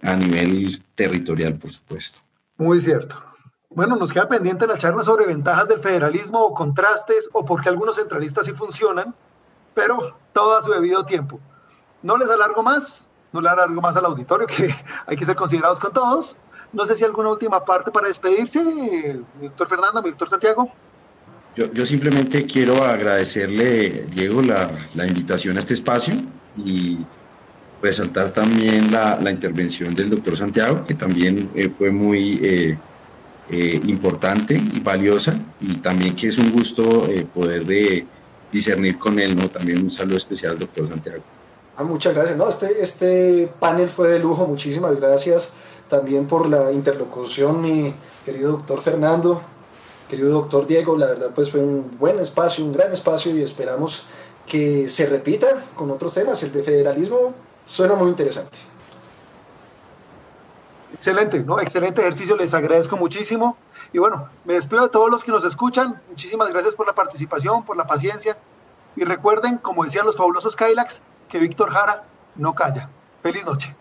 a nivel territorial, por supuesto. Muy cierto. Bueno, nos queda pendiente la charla sobre ventajas del federalismo o contrastes o por qué algunos centralistas sí funcionan, pero todo a su debido tiempo. No les alargo más al auditorio, que hay que ser considerados con todos. No sé si alguna última parte para despedirse, mi doctor Fernando, mi doctor Santiago. Yo simplemente quiero agradecerle, Diego, la invitación a este espacio y resaltar también la intervención del doctor Santiago, que también fue muy importante y valiosa, y también que es un gusto poder discernir con él, ¿no? También un saludo especial al doctor Santiago. Muchas gracias. No, este panel fue de lujo. Muchísimas gracias también por la interlocución, mi querido doctor Fernando, querido doctor Diego. La verdad, pues fue un buen espacio, un gran espacio, y esperamos que se repita con otros temas. El de federalismo suena muy interesante. Excelente, ¿no? Excelente ejercicio, les agradezco muchísimo. Y bueno, me despido de todos los que nos escuchan. Muchísimas gracias por la participación, por la paciencia. Y recuerden, como decían los fabulosos Kylax, que Víctor Jara no calla. Feliz noche.